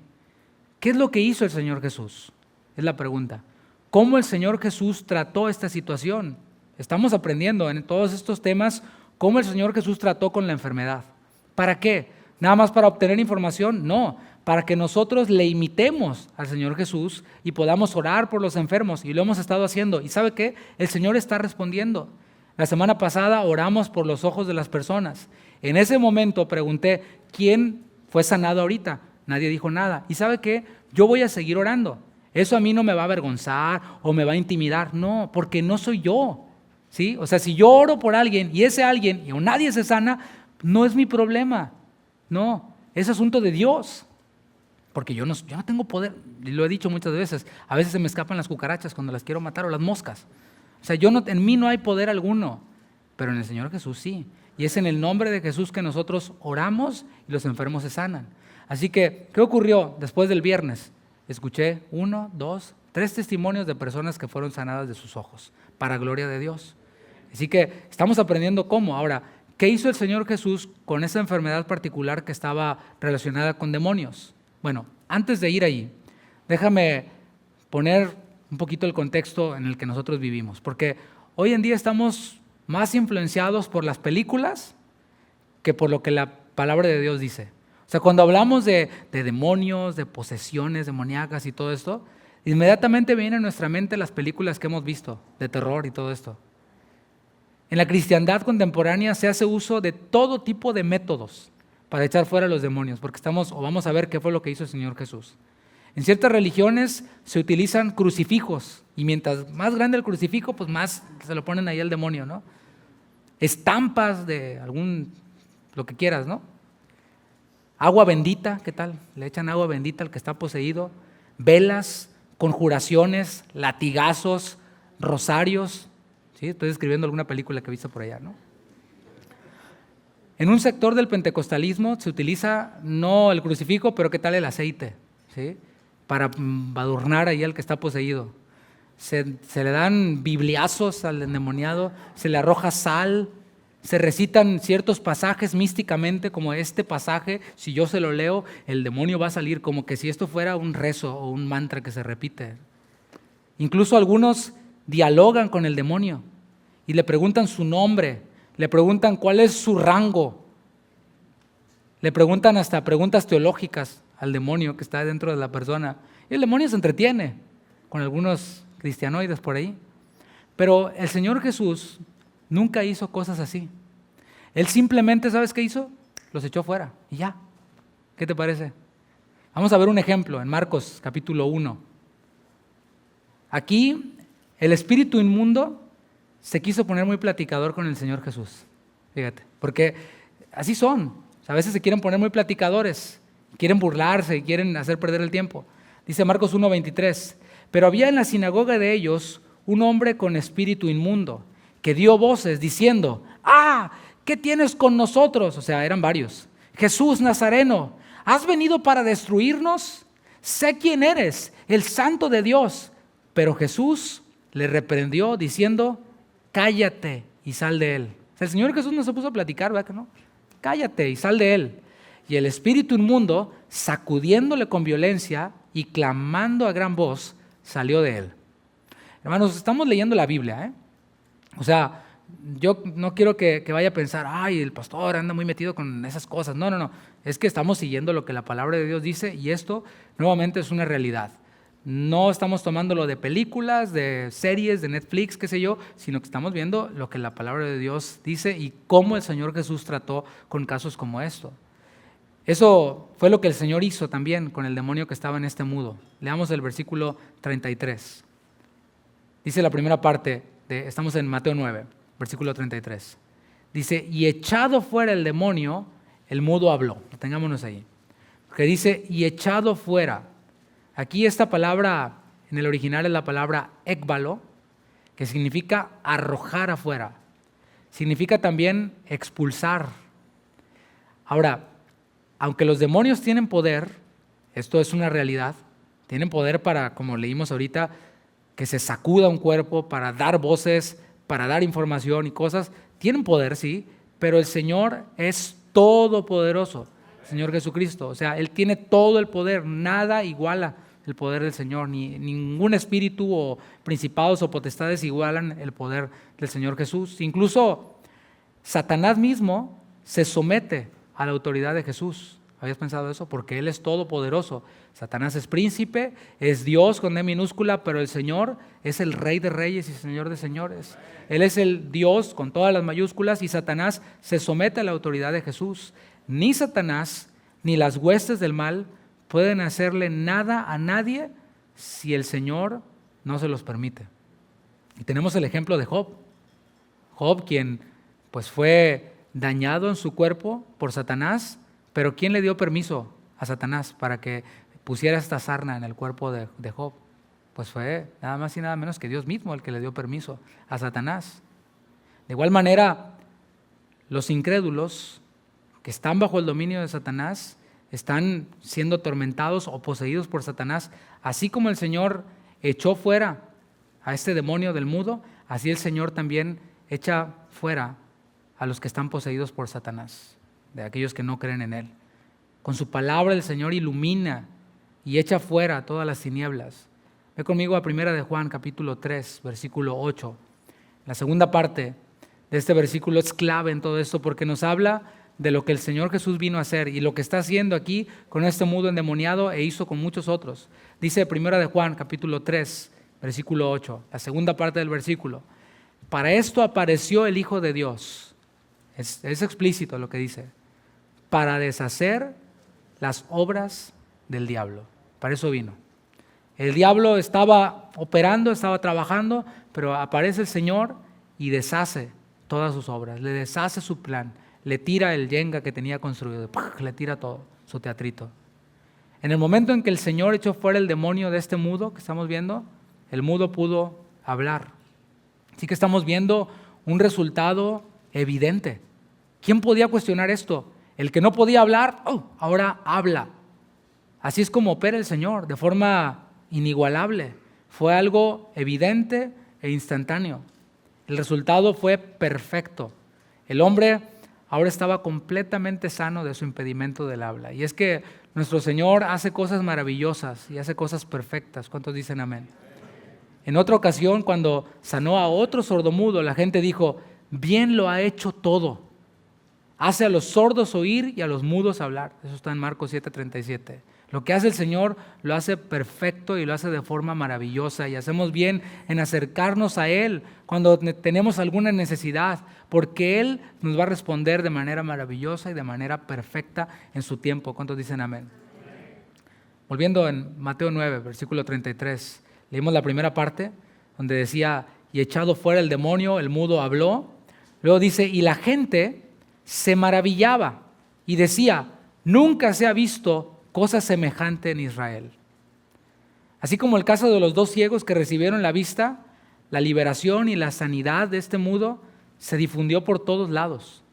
¿Qué es lo que hizo el Señor Jesús? Es la pregunta. ¿Cómo el Señor Jesús trató esta situación? Estamos aprendiendo en todos estos temas cómo el Señor Jesús trató con la enfermedad. ¿Para qué? ¿Nada más para obtener información? No, para que nosotros le imitemos al Señor Jesús y podamos orar por los enfermos, y lo hemos estado haciendo. ¿Y sabe qué? El Señor está respondiendo. La semana pasada oramos por los ojos de las personas. En ese momento pregunté, ¿quién fue sanado ahorita? Nadie dijo nada. ¿Y sabe qué? Yo voy a seguir orando. Eso a mí no me va a avergonzar o me va a intimidar. No, porque no soy yo. ¿Sí? O sea, si yo oro por alguien y ese alguien y nadie se sana, no es mi problema. No, es asunto de Dios. Porque yo no tengo poder, y lo he dicho muchas veces, a veces se me escapan las cucarachas cuando las quiero matar, o las moscas. O sea, en mí no hay poder alguno, pero en el Señor Jesús sí. Y es en el nombre de Jesús que nosotros oramos y los enfermos se sanan. Así que, ¿qué ocurrió después del viernes? Escuché 1, 2, 3 testimonios de personas que fueron sanadas de sus ojos, para gloria de Dios. Así que estamos aprendiendo cómo. Ahora, ¿qué hizo el Señor Jesús con esa enfermedad particular que estaba relacionada con demonios? Bueno, antes de ir allí, déjame poner un poquito el contexto en el que nosotros vivimos, porque hoy en día estamos más influenciados por las películas que por lo que la palabra de Dios dice. O sea, cuando hablamos de demonios, de posesiones demoníacas y todo esto, inmediatamente vienen a nuestra mente las películas que hemos visto, de terror y todo esto. En la cristiandad contemporánea se hace uso de todo tipo de métodos para echar fuera a los demonios, porque vamos a ver qué fue lo que hizo el Señor Jesús. En ciertas religiones se utilizan crucifijos, y mientras más grande el crucifijo, pues más se lo ponen ahí al demonio, ¿no? Estampas de lo que quieras, ¿no? Agua bendita, ¿qué tal? Le echan agua bendita al que está poseído, velas, conjuraciones, latigazos, rosarios. ¿Sí? Estoy escribiendo alguna película que he visto por allá, ¿no? En un sector del pentecostalismo se utiliza no el crucifijo, pero ¿qué tal el aceite? ¿Sí? Para adornar ahí al que está poseído. Se le dan bibliazos al endemoniado, se le arroja sal, se recitan ciertos pasajes místicamente, como este pasaje, si yo se lo leo, el demonio va a salir, como que si esto fuera un rezo o un mantra que se repite. Incluso algunos dialogan con el demonio y le preguntan su nombre, le preguntan cuál es su rango, le preguntan hasta preguntas teológicas al demonio que está dentro de la persona. Y el demonio se entretiene con algunos cristianoides por ahí. Pero el Señor Jesús nunca hizo cosas así. Él simplemente, ¿sabes qué hizo? Los echó fuera y ya. ¿Qué te parece? Vamos a ver un ejemplo en Marcos capítulo 1. Aquí el espíritu inmundo se quiso poner muy platicador con el Señor Jesús. Fíjate, porque así son. A veces se quieren poner muy platicadores, quieren burlarse y quieren hacer perder el tiempo. Dice Marcos 1:23, pero había en la sinagoga de ellos un hombre con espíritu inmundo que dio voces diciendo, ¿qué tienes con nosotros? O sea, eran varios. Jesús Nazareno, ¿has venido para destruirnos? Sé quién eres, el Santo de Dios. Pero Jesús le reprendió diciendo, cállate y sal de él. O sea, el Señor Jesús no se puso a platicar, ¿verdad que no? Cállate y sal de él. Y el espíritu inmundo, sacudiéndole con violencia y clamando a gran voz, salió de él. Hermanos, estamos leyendo la Biblia, O sea, yo no quiero que vaya a pensar, el pastor anda muy metido con esas cosas. No. Es que estamos siguiendo lo que la palabra de Dios dice y esto nuevamente es una realidad. No estamos tomándolo de películas, de series, de Netflix, qué sé yo, sino que estamos viendo lo que la palabra de Dios dice y cómo el Señor Jesús trató con casos como esto. Eso fue lo que el Señor hizo también con el demonio que estaba en este mudo. Leamos el versículo 33. Dice la primera parte, estamos en Mateo 9, versículo 33. Dice, y echado fuera el demonio, el mudo habló. Tengámonos ahí. Porque dice, y echado fuera. Aquí esta palabra, en el original es la palabra ekbalo, que significa arrojar afuera. Significa también expulsar. Ahora, aunque los demonios tienen poder, esto es una realidad, tienen poder para, como leímos ahorita, que se sacuda un cuerpo, para dar voces, para dar información y cosas, tienen poder, sí, pero el Señor es todopoderoso, el Señor Jesucristo. O sea, Él tiene todo el poder, nada iguala el poder del Señor, ni ningún espíritu o principados o potestades igualan el poder del Señor Jesús. Incluso Satanás mismo se somete a la autoridad de Jesús. ¿Habías pensado eso? Porque Él es todopoderoso. Satanás es príncipe, es Dios con D minúscula, pero el Señor es el Rey de reyes y Señor de señores. Él es el Dios con todas las mayúsculas y Satanás se somete a la autoridad de Jesús. Ni Satanás ni las huestes del mal pueden hacerle nada a nadie si el Señor no se los permite. Y tenemos el ejemplo de Job. Job, quien pues fue dañado en su cuerpo por Satanás, pero ¿quién le dio permiso a Satanás para que pusiera esta sarna en el cuerpo de Job? Pues fue nada más y nada menos que Dios mismo el que le dio permiso a Satanás. De igual manera, los incrédulos que están bajo el dominio de Satanás están siendo atormentados o poseídos por Satanás, así como el Señor echó fuera a este demonio del mudo, así el Señor también echa fuera a los que están poseídos por Satanás, de aquellos que no creen en Él. Con su palabra el Señor ilumina y echa fuera todas las tinieblas. Ve conmigo a 1 de Juan capítulo 3, versículo 8. La segunda parte de este versículo es clave en todo esto porque nos habla de lo que el Señor Jesús vino a hacer y lo que está haciendo aquí con este mudo endemoniado e hizo con muchos otros. Dice 1 de Juan capítulo 3, versículo 8, la segunda parte del versículo. Para esto apareció el Hijo de Dios. Es explícito lo que dice. Para deshacer las obras del diablo. Para eso vino. El diablo estaba operando, estaba trabajando, pero aparece el Señor y deshace todas sus obras, le deshace su plan, le tira el yenga que tenía construido, le tira todo, su teatrito. En el momento en que el Señor echó fuera el demonio de este mudo que estamos viendo, el mudo pudo hablar. Así que estamos viendo un resultado evidente. ¿Quién podía cuestionar esto? El que no podía hablar, ahora habla. Así es como opera el Señor, de forma inigualable. Fue algo evidente e instantáneo. El resultado fue perfecto. El hombre ahora estaba completamente sano de su impedimento del habla. Y es que nuestro Señor hace cosas maravillosas y hace cosas perfectas. ¿Cuántos dicen amén? En otra ocasión, cuando sanó a otro sordomudo, la gente dijo, bien lo ha hecho todo. Hace a los sordos oír y a los mudos hablar. Eso está en Marcos 7:37. Lo que hace el Señor lo hace perfecto y lo hace de forma maravillosa, y hacemos bien en acercarnos a Él cuando tenemos alguna necesidad, porque Él nos va a responder de manera maravillosa y de manera perfecta en su tiempo. ¿Cuántos dicen amén? Volviendo en Mateo 9, versículo 33, leímos la primera parte donde decía, y echado fuera el demonio, el mudo habló. Luego dice, y la gente se maravillaba y decía, nunca se ha visto cosa semejante en Israel. Así como el caso de los dos ciegos que recibieron la vista, la liberación y la sanidad de este mudo se difundió por todos lados.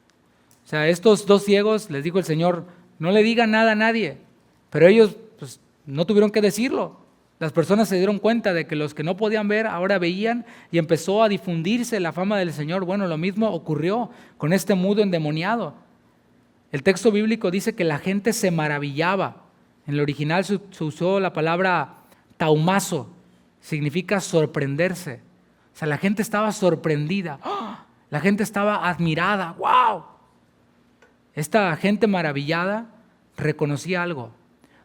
O sea, estos dos ciegos, les dijo el Señor, no le digan nada a nadie, pero ellos pues, no tuvieron que decirlo. Las personas se dieron cuenta de que los que no podían ver ahora veían, y empezó a difundirse la fama del Señor. Bueno, lo mismo ocurrió con este mudo endemoniado. El texto bíblico dice que la gente se maravillaba. En el original se usó la palabra taumazo, significa sorprenderse. O sea, la gente estaba sorprendida, la gente estaba admirada, ¡wow! Esta gente maravillada reconocía algo.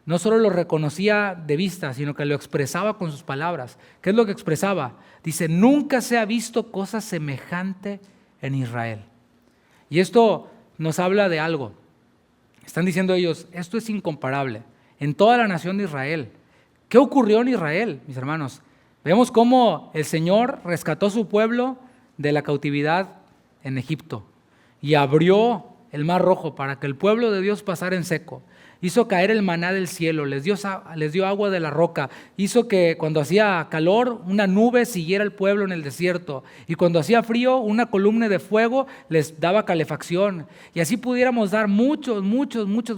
No solo lo reconocía de vista, sino que lo expresaba con sus palabras. ¿Qué es lo que expresaba? Dice, nunca se ha visto cosa semejante en Israel. Y esto nos habla de algo. Están diciendo ellos, esto es incomparable. En toda la nación de Israel. ¿Qué ocurrió en Israel, mis hermanos? Vemos cómo el Señor rescató a su pueblo de la cautividad en Egipto y abrió el mar rojo para que el pueblo de Dios pasara en seco. Hizo caer el maná del cielo, les dio agua de la roca, hizo que cuando hacía calor una nube siguiera el pueblo en el desierto, y cuando hacía frío una columna de fuego les daba calefacción, y así pudiéramos dar muchos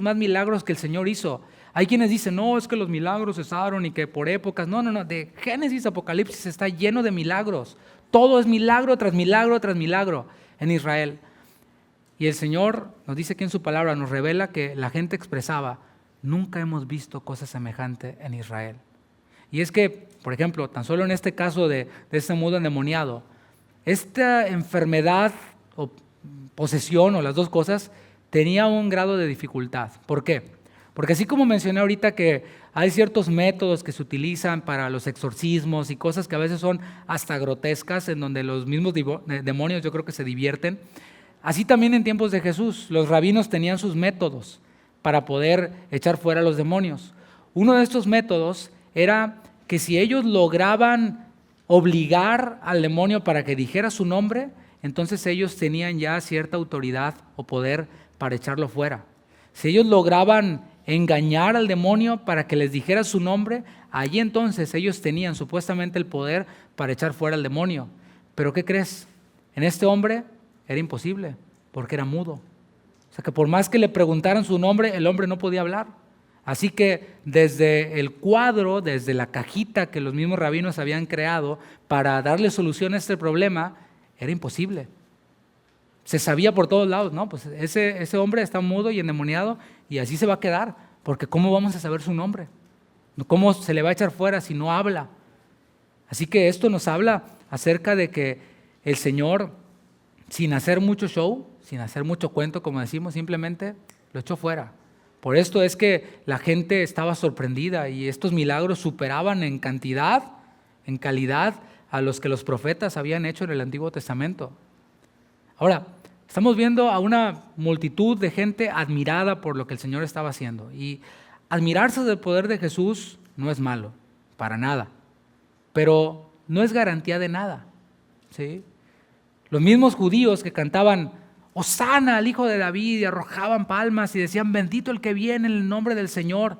más milagros que el Señor hizo. Hay quienes dicen, no, es que los milagros cesaron y que por épocas. No, de Génesis a Apocalipsis está lleno de milagros. Todo es milagro tras milagro tras milagro en Israel. Y el Señor nos dice que en su palabra nos revela que la gente expresaba, nunca hemos visto cosa semejante en Israel. Y es que, por ejemplo, tan solo en este caso de este mudo endemoniado, esta enfermedad o posesión o las dos cosas tenía un grado de dificultad. ¿Por qué? Porque así como mencioné ahorita que hay ciertos métodos que se utilizan para los exorcismos y cosas que a veces son hasta grotescas, en donde los mismos demonios yo creo que se divierten, así también en tiempos de Jesús, los rabinos tenían sus métodos para poder echar fuera a los demonios. Uno de estos métodos era que si ellos lograban obligar al demonio para que dijera su nombre, entonces ellos tenían ya cierta autoridad o poder para echarlo fuera. Si ellos lograban engañar al demonio para que les dijera su nombre, allí entonces ellos tenían supuestamente el poder para echar fuera al demonio. Pero ¿qué crees? En este hombre era imposible, porque era mudo. O sea que por más que le preguntaran su nombre, el hombre no podía hablar. Así que desde el cuadro, desde la cajita que los mismos rabinos habían creado para darle solución a este problema, era imposible. Se sabía por todos lados, ¿no? Pues ese hombre está mudo y endemoniado y así se va a quedar, porque ¿cómo vamos a saber su nombre? ¿Cómo se le va a echar fuera si no habla? Así que esto nos habla acerca de que el Señor, sin hacer mucho show, sin hacer mucho cuento, como decimos, simplemente lo echó fuera. Por esto es que la gente estaba sorprendida y estos milagros superaban en cantidad, en calidad, a los que los profetas habían hecho en el Antiguo Testamento. Ahora, estamos viendo a una multitud de gente admirada por lo que el Señor estaba haciendo. Y admirarse del poder de Jesús no es malo, para nada. Pero no es garantía de nada, ¿sí? Los mismos judíos que cantaban Hosana al Hijo de David y arrojaban palmas y decían bendito el que viene en el nombre del Señor,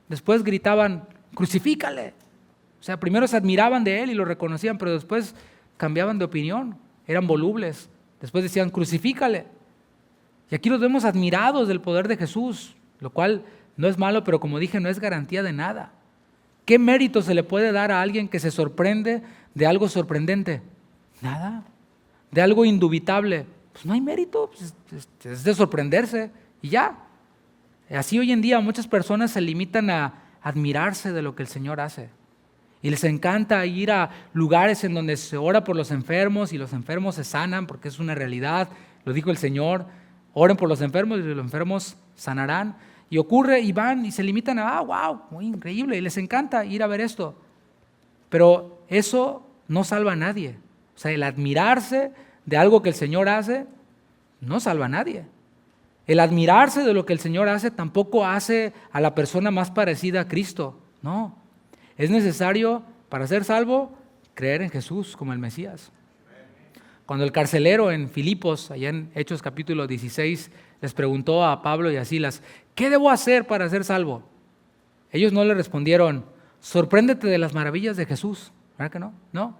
después gritaban crucifícale. O sea, primero se admiraban de él y lo reconocían, pero después cambiaban de opinión, eran volubles. Después decían crucifícale. Y aquí los vemos admirados del poder de Jesús, lo cual no es malo, pero como dije, no es garantía de nada. ¿Qué mérito se le puede dar a alguien que se sorprende de algo sorprendente? Nada. De algo indubitable, pues no hay mérito, pues es de sorprenderse y ya. Así hoy en día muchas personas se limitan a admirarse de lo que el Señor hace. Y les encanta ir a lugares en donde se ora por los enfermos y los enfermos se sanan, porque es una realidad, lo dijo el Señor, oren por los enfermos y los enfermos sanarán. Y ocurre y van y se limitan a, wow, muy increíble, y les encanta ir a ver esto. Pero eso no salva a nadie. O sea, el admirarse de algo que el Señor hace no salva a nadie. El admirarse de lo que el Señor hace tampoco hace a la persona más parecida a Cristo. No. Es necesario, para ser salvo, creer en Jesús como el Mesías. Cuando el carcelero en Filipos, allá en Hechos capítulo 16, les preguntó a Pablo y a Silas, ¿qué debo hacer para ser salvo? Ellos no le respondieron, sorpréndete de las maravillas de Jesús. ¿Verdad que no? No.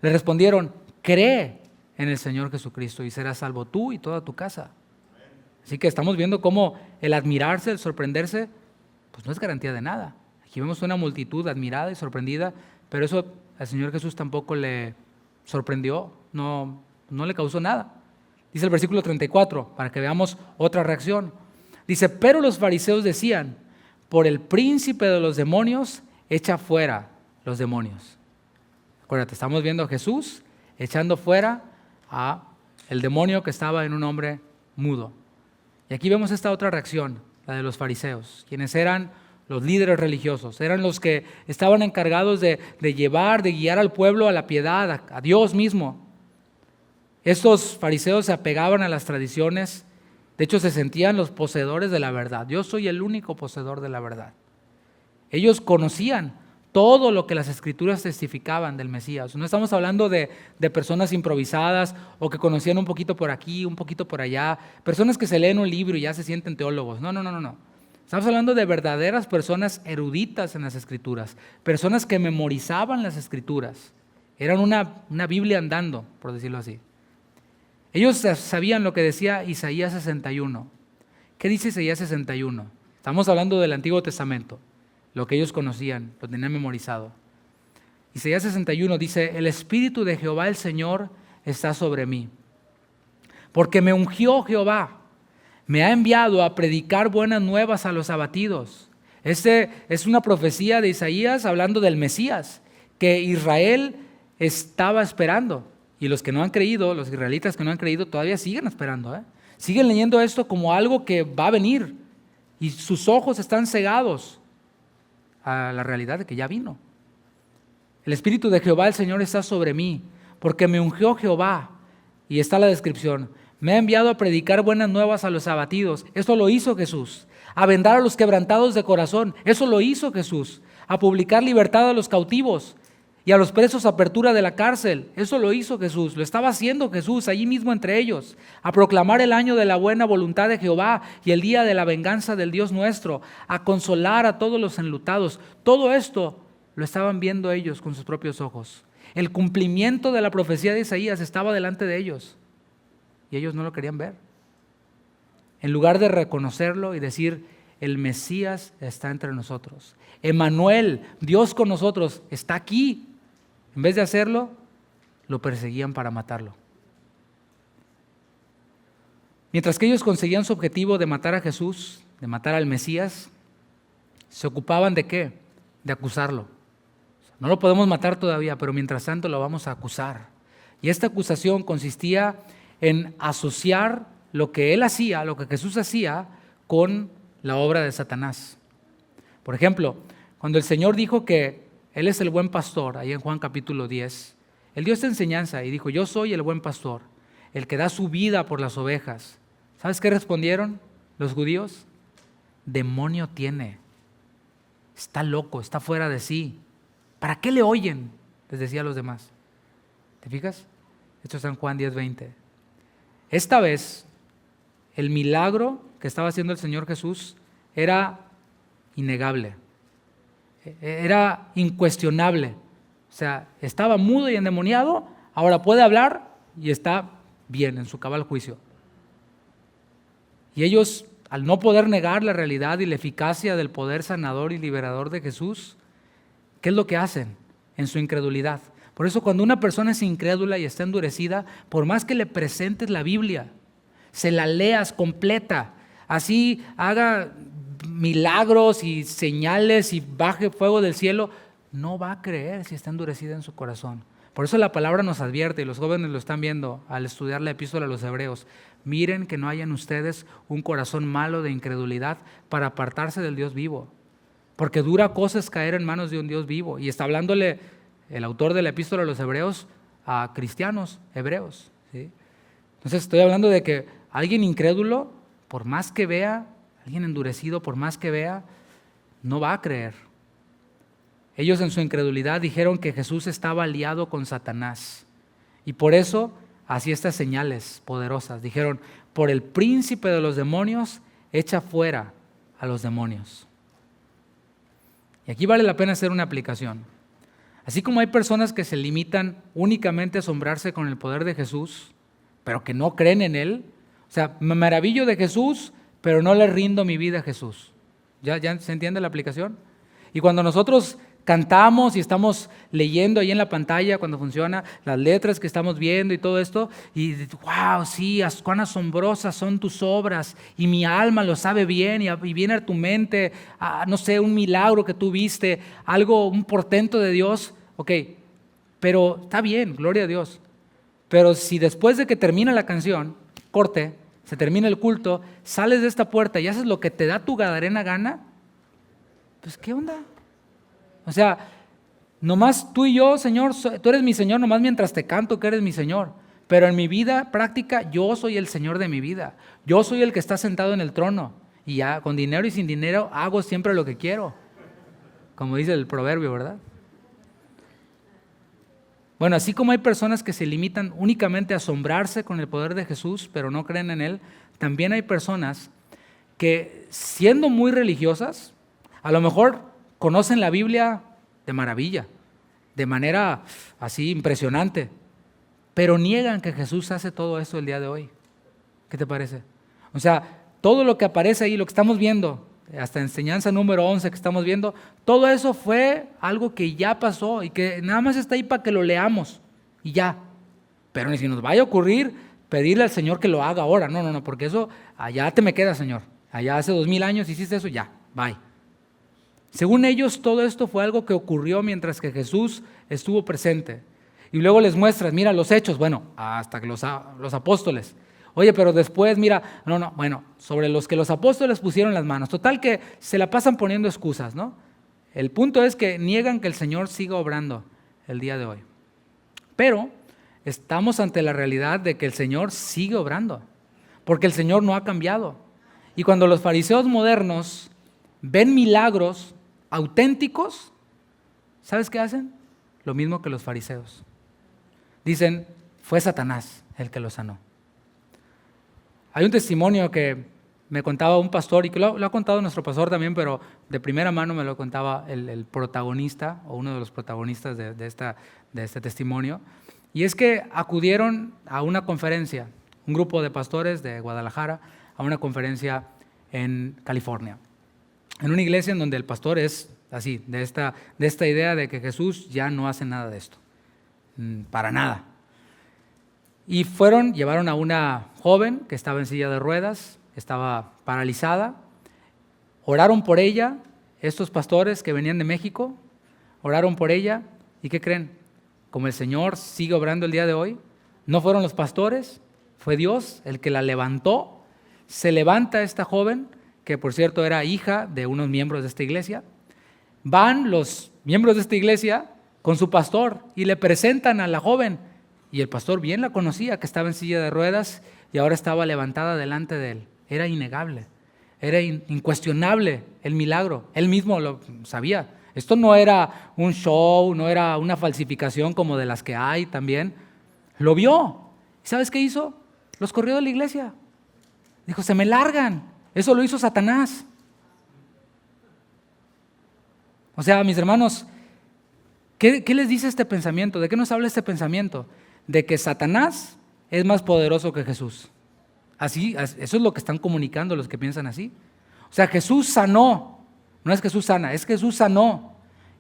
Le respondieron, cree en el Señor Jesucristo y serás salvo tú y toda tu casa. Así que estamos viendo cómo el admirarse, el sorprenderse, pues no es garantía de nada. Aquí vemos una multitud admirada y sorprendida, pero eso al Señor Jesús tampoco le sorprendió, no le causó nada. Dice el versículo 34, para que veamos otra reacción. Dice, pero los fariseos decían, por el príncipe de los demonios, echa fuera los demonios. Acuérdate, estamos viendo a Jesús echando fuera a el demonio que estaba en un hombre mudo. Y aquí vemos esta otra reacción, la de los fariseos, quienes eran los líderes religiosos, eran los que estaban encargados de llevar, de guiar al pueblo a la piedad, a Dios mismo. Estos fariseos se apegaban a las tradiciones, de hecho se sentían los poseedores de la verdad. Yo soy el único poseedor de la verdad. Ellos conocían todo lo que las Escrituras testificaban del Mesías. No estamos hablando de personas improvisadas o que conocían un poquito por aquí, un poquito por allá, personas que se leen un libro y ya se sienten teólogos. No. Estamos hablando de verdaderas personas eruditas en las Escrituras, personas que memorizaban las Escrituras. Eran una Biblia andando, por decirlo así. Ellos sabían lo que decía Isaías 61. ¿Qué dice Isaías 61? Estamos hablando del Antiguo Testamento. Lo que ellos conocían, lo tenían memorizado. Isaías 61 dice, el Espíritu de Jehová el Señor está sobre mí, porque me ungió Jehová, me ha enviado a predicar buenas nuevas a los abatidos. Es una profecía de Isaías hablando del Mesías, que Israel estaba esperando. Y los que no han creído, los israelitas que no han creído, todavía siguen esperando. Siguen leyendo esto como algo que va a venir. Y sus ojos están cegados a la realidad de que ya vino. El Espíritu de Jehová el Señor está sobre mí, porque me ungió Jehová. Y está la descripción. Me ha enviado a predicar buenas nuevas a los abatidos. Esto lo hizo Jesús. A vendar a los quebrantados de corazón. Eso lo hizo Jesús. A publicar libertad a los cautivos y a los presos apertura de la cárcel. Eso lo hizo Jesús. Lo estaba haciendo Jesús allí mismo entre ellos. A proclamar el año de la buena voluntad de Jehová y el día de la venganza del Dios nuestro. A consolar a todos los enlutados. Todo esto lo estaban viendo ellos con sus propios ojos. El cumplimiento de la profecía de Isaías estaba delante de ellos. Y ellos no lo querían ver. En lugar de reconocerlo y decir, el Mesías está entre nosotros. Emmanuel, Dios con nosotros, está aquí. En vez de hacerlo, lo perseguían para matarlo. Mientras que ellos conseguían su objetivo de matar a Jesús, de matar al Mesías, se ocupaban ¿de qué? De acusarlo. No lo podemos matar todavía, pero mientras tanto lo vamos a acusar. Y esta acusación consistía en asociar lo que él hacía, lo que Jesús hacía, con la obra de Satanás. Por ejemplo, cuando el Señor dijo que Él es el buen pastor, ahí en Juan capítulo 10, Él dio esta enseñanza y dijo, yo soy el buen pastor, el que da su vida por las ovejas. ¿Sabes qué respondieron los judíos? Demonio tiene, está loco, está fuera de sí. ¿Para qué le oyen? Les decía a los demás. ¿Te fijas? Esto está en Juan 10:20. Esta vez, el milagro que estaba haciendo el Señor Jesús era innegable, era incuestionable. O sea, estaba mudo y endemoniado, ahora puede hablar y está bien en su cabal juicio. Y ellos, al no poder negar la realidad y la eficacia del poder sanador y liberador de Jesús, ¿qué es lo que hacen en su incredulidad? Por eso cuando una persona es incrédula y está endurecida, por más que le presentes la Biblia, se la leas completa, así haga milagros y señales y baje fuego del cielo, no va a creer si está endurecida en su corazón. Por eso la palabra nos advierte, y los jóvenes lo están viendo al estudiar la epístola a los Hebreos: miren que no haya en ustedes un corazón malo de incredulidad para apartarse del Dios vivo, porque dura cosa es caer en manos de un Dios vivo. Y está hablándole el autor de la epístola a los Hebreos a cristianos hebreos, ¿sí? Entonces estoy hablando de que alguien incrédulo, por más que vea, alguien endurecido, por más que vea, no va a creer. Ellos en su incredulidad dijeron que Jesús estaba aliado con Satanás, y por eso hacía estas señales poderosas. Dijeron: por el príncipe de los demonios, echa fuera a los demonios. Y aquí vale la pena hacer una aplicación. Así como hay personas que se limitan únicamente a asombrarse con el poder de Jesús, pero que no creen en Él, o sea, me maravillo de Jesús, pero no le rindo mi vida a Jesús. ¿Ya se entiende la aplicación? Y cuando nosotros cantamos y estamos leyendo ahí en la pantalla, cuando funciona, las letras que estamos viendo y todo esto, y wow, sí, cuán asombrosas son tus obras, y mi alma lo sabe bien, y viene a tu mente, no sé, un milagro que tú viste, algo, un portento de Dios, ok, pero está bien, gloria a Dios. Pero si después de que termina la canción, corte, se termina el culto, sales de esta puerta y haces lo que te da tu gadarena gana, pues ¿qué onda? O sea, nomás tú y yo, Señor, tú eres mi Señor nomás mientras te canto que eres mi Señor. Pero en mi vida práctica yo soy el Señor de mi vida. Yo soy el que está sentado en el trono. Y ya, con dinero y sin dinero, hago siempre lo que quiero. Como dice el proverbio, ¿verdad? Bueno, así como hay personas que se limitan únicamente a asombrarse con el poder de Jesús, pero no creen en Él, también hay personas que, siendo muy religiosas, a lo mejor conocen la Biblia de maravilla, de manera así impresionante, pero niegan que Jesús hace todo esto el día de hoy. ¿Qué te parece? O sea, todo lo que aparece ahí, lo que estamos viendo, hasta enseñanza número 11 que estamos viendo, todo eso fue algo que ya pasó y que nada más está ahí para que lo leamos y ya. Pero ni si nos vaya a ocurrir pedirle al Señor que lo haga ahora. No, porque eso allá te me queda, Señor. Allá hace 2000 años hiciste eso, ya, bye. Según ellos, todo esto fue algo que ocurrió mientras que Jesús estuvo presente. Y luego les muestras, mira los hechos, bueno, hasta que los apóstoles. Oye, pero después, mira, bueno, sobre los que los apóstoles pusieron las manos. Total que se la pasan poniendo excusas, ¿no? El punto es que niegan que el Señor siga obrando el día de hoy. Pero estamos ante la realidad de que el Señor sigue obrando, porque el Señor no ha cambiado. Y cuando los fariseos modernos ven milagros auténticos, ¿sabes qué hacen? Lo mismo que los fariseos. Dicen, fue Satanás el que lo sanó. Hay un testimonio que me contaba un pastor, y que lo ha contado nuestro pastor también, pero de primera mano me lo contaba el protagonista, o uno de los protagonistas de este testimonio, y es que acudieron a una conferencia, un grupo de pastores de Guadalajara, a una conferencia en California, en una iglesia en donde el pastor es así, de esta idea de que Jesús ya no hace nada de esto, para nada. Y llevaron a una joven que estaba en silla de ruedas, estaba paralizada, oraron por ella, estos pastores que venían de México, oraron por ella, ¿y qué creen? Como el Señor sigue obrando el día de hoy, no fueron los pastores, fue Dios el que la levantó. Se levanta esta joven, que por cierto era hija de unos miembros de esta iglesia. Van los miembros de esta iglesia con su pastor y le presentan a la joven. Y el pastor bien la conocía, que estaba en silla de ruedas y ahora estaba levantada delante de él. Era innegable, era incuestionable el milagro. Él mismo lo sabía. Esto no era un show, no era una falsificación como de las que hay también. Lo vio. ¿Sabes qué hizo? Los corrió de la iglesia. Dijo, se me largan. Eso lo hizo Satanás. O sea, mis hermanos, ¿qué les dice este pensamiento? ¿De qué nos habla este pensamiento? De que Satanás es más poderoso que Jesús. Eso es lo que están comunicando los que piensan así. O sea, Jesús sanó, no es Jesús sana, es Jesús sanó.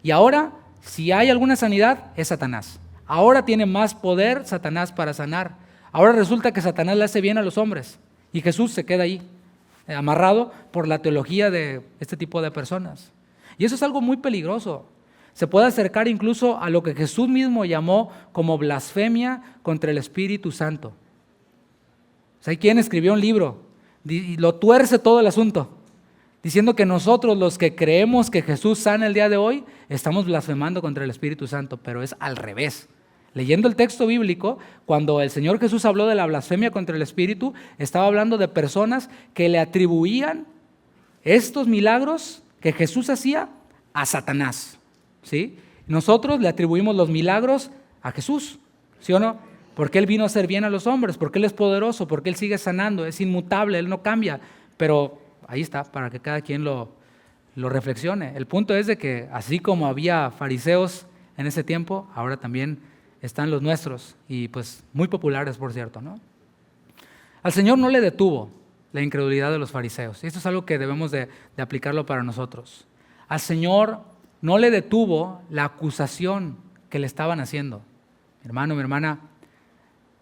Y ahora, si hay alguna sanidad, es Satanás. Ahora tiene más poder Satanás para sanar. Ahora resulta que Satanás le hace bien a los hombres y Jesús se queda ahí, amarrado por la teología de este tipo de personas. Y eso es algo muy peligroso. Se puede acercar incluso a lo que Jesús mismo llamó como blasfemia contra el Espíritu Santo. O sea, hay quien escribió un libro y lo tuerce todo el asunto, diciendo que nosotros los que creemos que Jesús sana el día de hoy, estamos blasfemando contra el Espíritu Santo, pero es al revés. Leyendo el texto bíblico, cuando el Señor Jesús habló de la blasfemia contra el Espíritu, estaba hablando de personas que le atribuían estos milagros que Jesús hacía a Satanás, ¿sí? Nosotros le atribuimos los milagros a Jesús, ¿sí o no? Porque Él vino a hacer bien a los hombres, porque Él es poderoso, porque Él sigue sanando, es inmutable, Él no cambia. Pero ahí está, para que cada quien lo reflexione. El punto es de que así como había fariseos en ese tiempo, ahora también están los nuestros, y pues muy populares, por cierto, ¿no? Al Señor no le detuvo la incredulidad de los fariseos. Y esto es algo que debemos de aplicarlo para nosotros. Al Señor no le detuvo la acusación que le estaban haciendo. Mi hermano, mi hermana,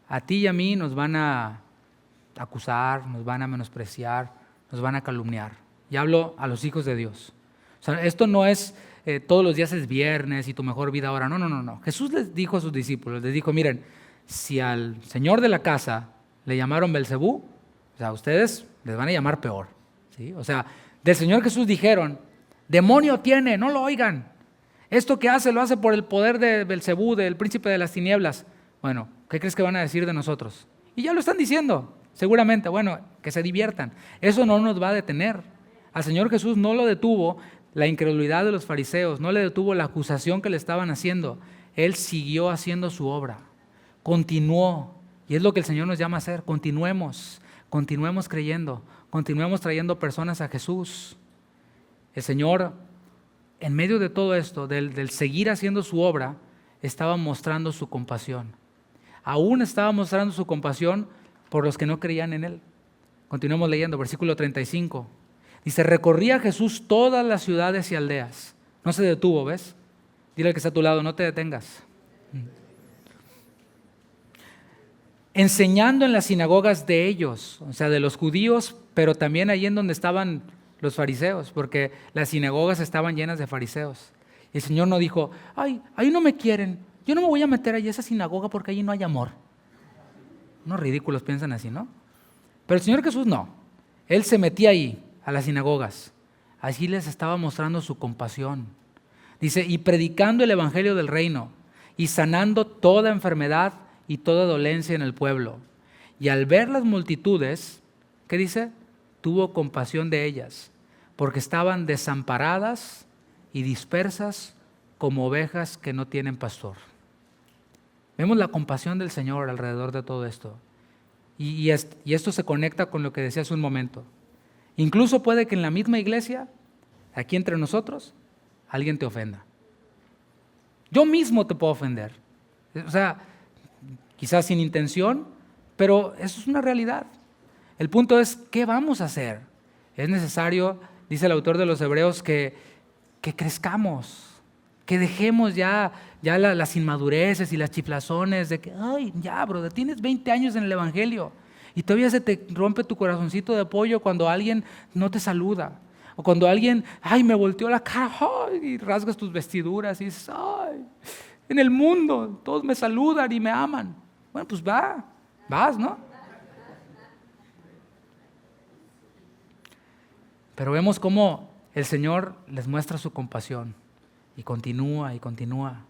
a ti y a mí nos van a acusar, nos van a menospreciar, nos van a calumniar. Y hablo a los hijos de Dios. O sea, esto no es todos los días es viernes y tu mejor vida ahora. No. Jesús les dijo a sus discípulos, les dijo, miren, si al señor de la casa le llamaron Belcebú, o sea, a ustedes les van a llamar peor, ¿sí? O sea, del Señor Jesús dijeron, demonio tiene, no lo oigan. Esto que hace, lo hace por el poder de Belcebú, del príncipe de las tinieblas. Bueno, ¿qué crees que van a decir de nosotros? Y ya lo están diciendo, seguramente. Bueno, que se diviertan. Eso no nos va a detener. Al Señor Jesús no lo detuvo la incredulidad de los fariseos, no le detuvo la acusación que le estaban haciendo. Él siguió haciendo su obra, continuó. Y es lo que el Señor nos llama a hacer. Continuemos creyendo, continuemos trayendo personas a Jesús. El Señor, en medio de todo esto, del seguir haciendo su obra, estaba mostrando su compasión. Aún estaba mostrando su compasión por los que no creían en Él. Continuemos leyendo, versículo 35. Dice, recorría Jesús todas las ciudades y aldeas. No se detuvo, ¿ves? Dile al que está a tu lado, no te detengas. Enseñando en las sinagogas de ellos, o sea, de los judíos, pero también allí en donde estaban los fariseos, porque las sinagogas estaban llenas de fariseos. Y el Señor no dijo, ay, ahí no me quieren, yo no me voy a meter allí a esa sinagoga porque allí no hay amor. Unos ridículos piensan así, ¿no? Pero el Señor Jesús no. Él se metía ahí, a las sinagogas. Allí les estaba mostrando su compasión. Dice, y predicando el evangelio del reino, y sanando toda enfermedad y toda dolencia en el pueblo. Y al ver las multitudes, ¿qué dice? Tuvo compasión de ellas, porque estaban desamparadas y dispersas como ovejas que no tienen pastor. Vemos la compasión del Señor alrededor de todo esto. Y esto se conecta con lo que decía hace un momento. Incluso puede que en la misma iglesia, aquí entre nosotros, alguien te ofenda. Yo mismo te puedo ofender. O sea, quizás sin intención, pero eso es una realidad. El punto es, ¿qué vamos a hacer? Es necesario, dice el autor de los Hebreos, que crezcamos, que dejemos ya las inmadureces y las chiflazones de que, ay, ya, brother, tienes 20 años en el Evangelio y todavía se te rompe tu corazoncito de pollo cuando alguien no te saluda. O cuando alguien, ay, me volteó la cara, ay, y rasgas tus vestiduras y dices, ay, en el mundo todos me saludan y me aman. Bueno, pues vas, ¿no? Pero vemos cómo el Señor les muestra su compasión y continúa y continúa.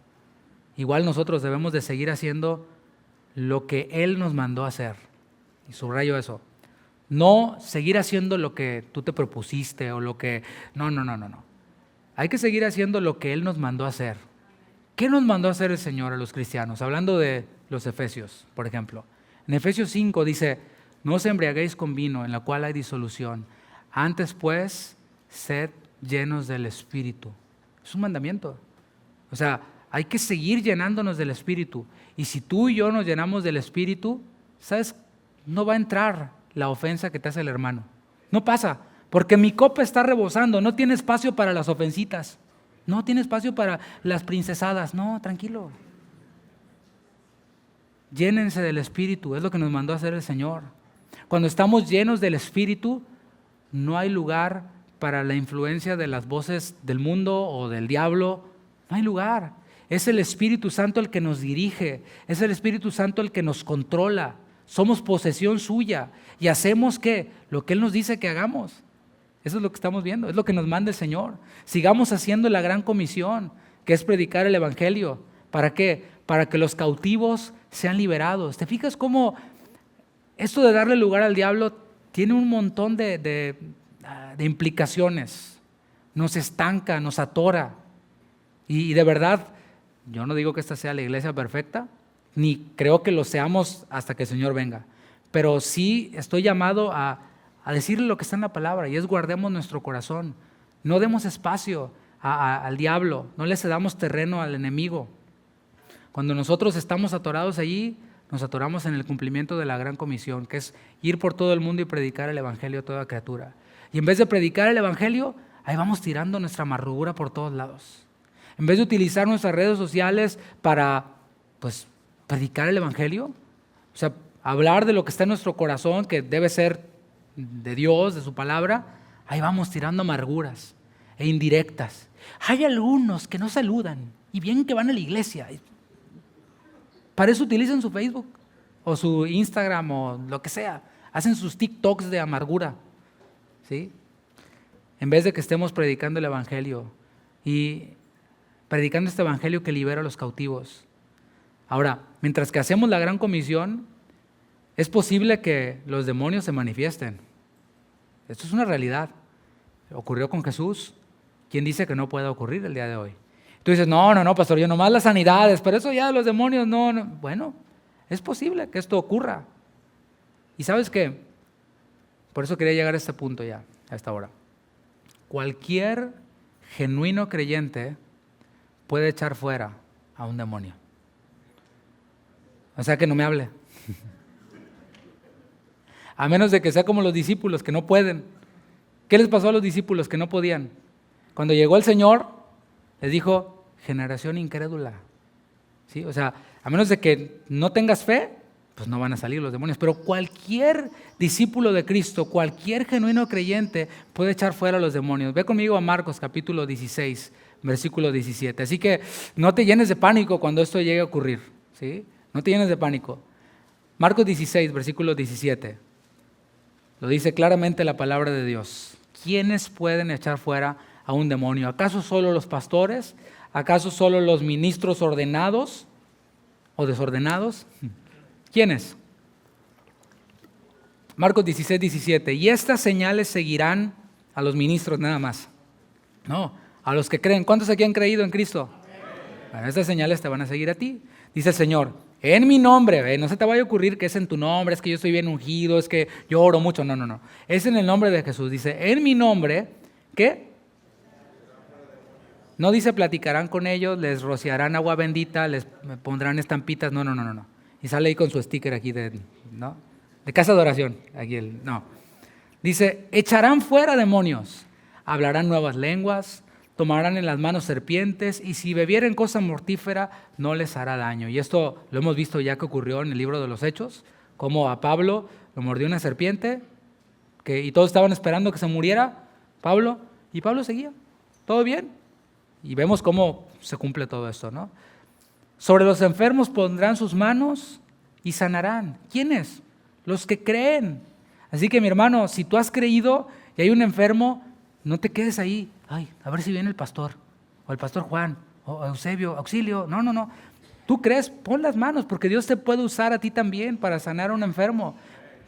Igual nosotros debemos de seguir haciendo lo que Él nos mandó a hacer. Y subrayo eso. No seguir haciendo lo que tú te propusiste o lo que... No. Hay que seguir haciendo lo que Él nos mandó a hacer. ¿Qué nos mandó a hacer el Señor a los cristianos? Hablando de los Efesios, por ejemplo. En Efesios 5 dice, no os embriaguéis con vino en la cual hay disolución. Antes pues, sed llenos del Espíritu. Es un mandamiento. O sea, hay que seguir llenándonos del Espíritu. Y si tú y yo nos llenamos del Espíritu, ¿sabes? No va a entrar la ofensa que te hace el hermano. No pasa, porque mi copa está rebosando, no tiene espacio para las ofensitas, no tiene espacio para las princesadas, no, tranquilo. Llénense del Espíritu, es lo que nos mandó a hacer el Señor. Cuando estamos llenos del Espíritu, no hay lugar para la influencia de las voces del mundo o del diablo, no hay lugar. Es el Espíritu Santo el que nos dirige, es el Espíritu Santo el que nos controla. Somos posesión suya y hacemos ¿qué? Lo que Él nos dice que hagamos. Eso es lo que estamos viendo, es lo que nos manda el Señor. Sigamos haciendo la gran comisión, que es predicar el Evangelio. ¿Para qué? Para que los cautivos sean liberados. ¿Te fijas cómo esto de darle lugar al diablo tiene un montón de implicaciones? Nos estanca, nos atora. Y de verdad, yo no digo que esta sea la iglesia perfecta, ni creo que lo seamos hasta que el Señor venga. Pero sí estoy llamado a decirle lo que está en la palabra, y es guardemos nuestro corazón. No demos espacio al diablo, no le cedamos terreno al enemigo. Cuando nosotros estamos atorados allí, nos atoramos en el cumplimiento de la gran comisión, que es ir por todo el mundo y predicar el Evangelio a toda criatura. Y en vez de predicar el Evangelio, ahí vamos tirando nuestra amargura por todos lados. En vez de utilizar nuestras redes sociales para, predicar el Evangelio, o sea, hablar de lo que está en nuestro corazón, que debe ser de Dios, de su palabra, ahí vamos tirando amarguras e indirectas. Hay algunos que no saludan y bien que van a la iglesia. Para eso utilizan su Facebook o su Instagram o lo que sea. Hacen sus TikToks de amargura, ¿sí? En vez de que estemos predicando el Evangelio y predicando este Evangelio que libera a los cautivos. Ahora, mientras que hacemos la gran comisión, es posible que los demonios se manifiesten. Esto es una realidad. Ocurrió con Jesús. ¿Quién dice que no pueda ocurrir el día de hoy? Tú dices, no, pastor, yo nomás las sanidades, pero eso ya de los demonios, no. Bueno, es posible que esto ocurra. ¿Y sabes qué? Por eso quería llegar a este punto ya, a esta hora. Cualquier genuino creyente puede echar fuera a un demonio. O sea que no me hable. A menos de que sea como los discípulos que no pueden. ¿Qué les pasó a los discípulos que no podían? Cuando llegó el Señor, les dijo, generación incrédula. ¿Sí? O sea, a menos de que no tengas fe, pues no van a salir los demonios. Pero cualquier discípulo de Cristo, cualquier genuino creyente puede echar fuera a los demonios. Ve conmigo a Marcos capítulo 16, versículo 17. Así que no te llenes de pánico cuando esto llegue a ocurrir. ¿Sí? No te llenes de pánico. Marcos 16, versículo 17. Lo dice claramente la palabra de Dios. ¿Quiénes pueden echar fuera a un demonio? ¿Acaso solo los pastores? ¿Acaso solo los ministros ordenados o desordenados? ¿Quiénes? Marcos 16, 17. Y estas señales seguirán a los ministros nada más. No, a los que creen. ¿Cuántos aquí han creído en Cristo? Bueno, estas señales te van a seguir a ti. Dice el Señor, en mi nombre, no se te vaya a ocurrir que es en tu nombre, es que yo estoy bien ungido, es que yo oro mucho. No. Es en el nombre de Jesús. Dice, en mi nombre, ¿qué? No dice platicarán con ellos, les rociarán agua bendita, les pondrán estampitas. No. Y sale ahí con su sticker aquí de casa de oración. No. Dice, echarán fuera demonios, hablarán nuevas lenguas, tomarán en las manos serpientes y si bebieren cosa mortífera no les hará daño. Y esto lo hemos visto ya que ocurrió en el libro de los Hechos, como a Pablo lo mordió una serpiente y todos estaban esperando que se muriera Pablo, y Pablo seguía, todo bien. Y vemos cómo se cumple todo esto, ¿no? Sobre los enfermos pondrán sus manos y sanarán. ¿Quiénes? Los que creen. Así que mi hermano, si tú has creído y hay un enfermo, no te quedes ahí. Ay, a ver si viene el pastor, o el pastor Juan, o Eusebio, auxilio. No. Tú crees, pon las manos, porque Dios te puede usar a ti también para sanar a un enfermo.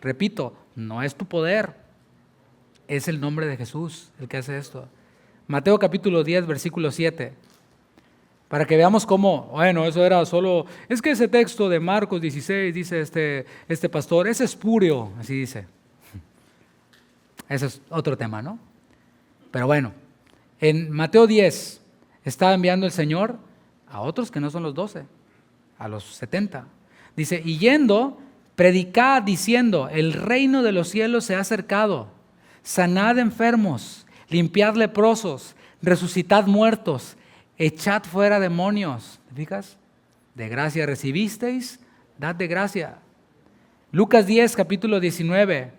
Repito, no es tu poder, es el nombre de Jesús el que hace esto. Mateo capítulo 10, versículo 7. Para que veamos cómo, bueno, eso era solo, es que ese texto de Marcos 16, dice este pastor, es espurio, así dice. Ese es otro tema, ¿no? Pero bueno, en Mateo 10 está enviando el Señor a otros que no son los 12, a los 70. Dice, y yendo, Predicad diciendo, el reino de los cielos se ha acercado. Sanad enfermos, limpiad leprosos, resucitad muertos, echad fuera demonios. ¿Te fijas? De gracia recibisteis, dad de gracia. Lucas 10, capítulo 19.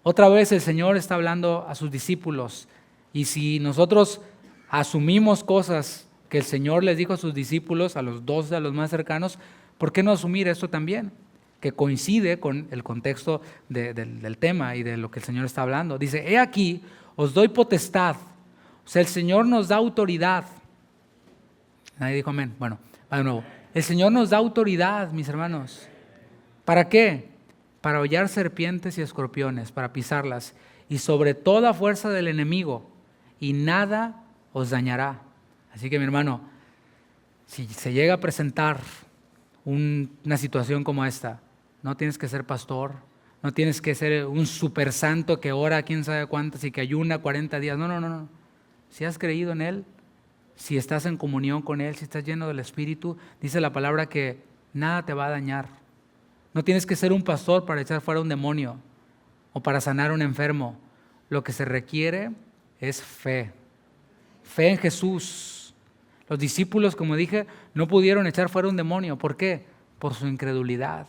Otra vez el Señor está hablando a sus discípulos. Y si nosotros asumimos cosas que el Señor les dijo a sus discípulos, a los 12, a los más cercanos, ¿por qué no asumir esto también? Que coincide con el contexto del tema y de lo que el Señor está hablando. Dice, he aquí, os doy potestad. O sea, el Señor nos da autoridad. Nadie dijo amén. Bueno, va de nuevo. El Señor nos da autoridad, mis hermanos. ¿Para qué? Para hollar serpientes y escorpiones, para pisarlas, y sobre toda fuerza del enemigo, y nada os dañará. Así que, mi hermano, si se llega a presentar una situación como esta, no tienes que ser pastor, no tienes que ser un super santo que ora quién sabe cuántas y que ayuna 40 días. No. Si has creído en Él, si estás en comunión con Él, si estás lleno del Espíritu, dice la palabra que nada te va a dañar. No tienes que ser un pastor para echar fuera un demonio o para sanar a un enfermo. Lo que se requiere es fe. Fe en Jesús. Los discípulos, como dije, no pudieron echar fuera un demonio. ¿Por qué? Por su incredulidad.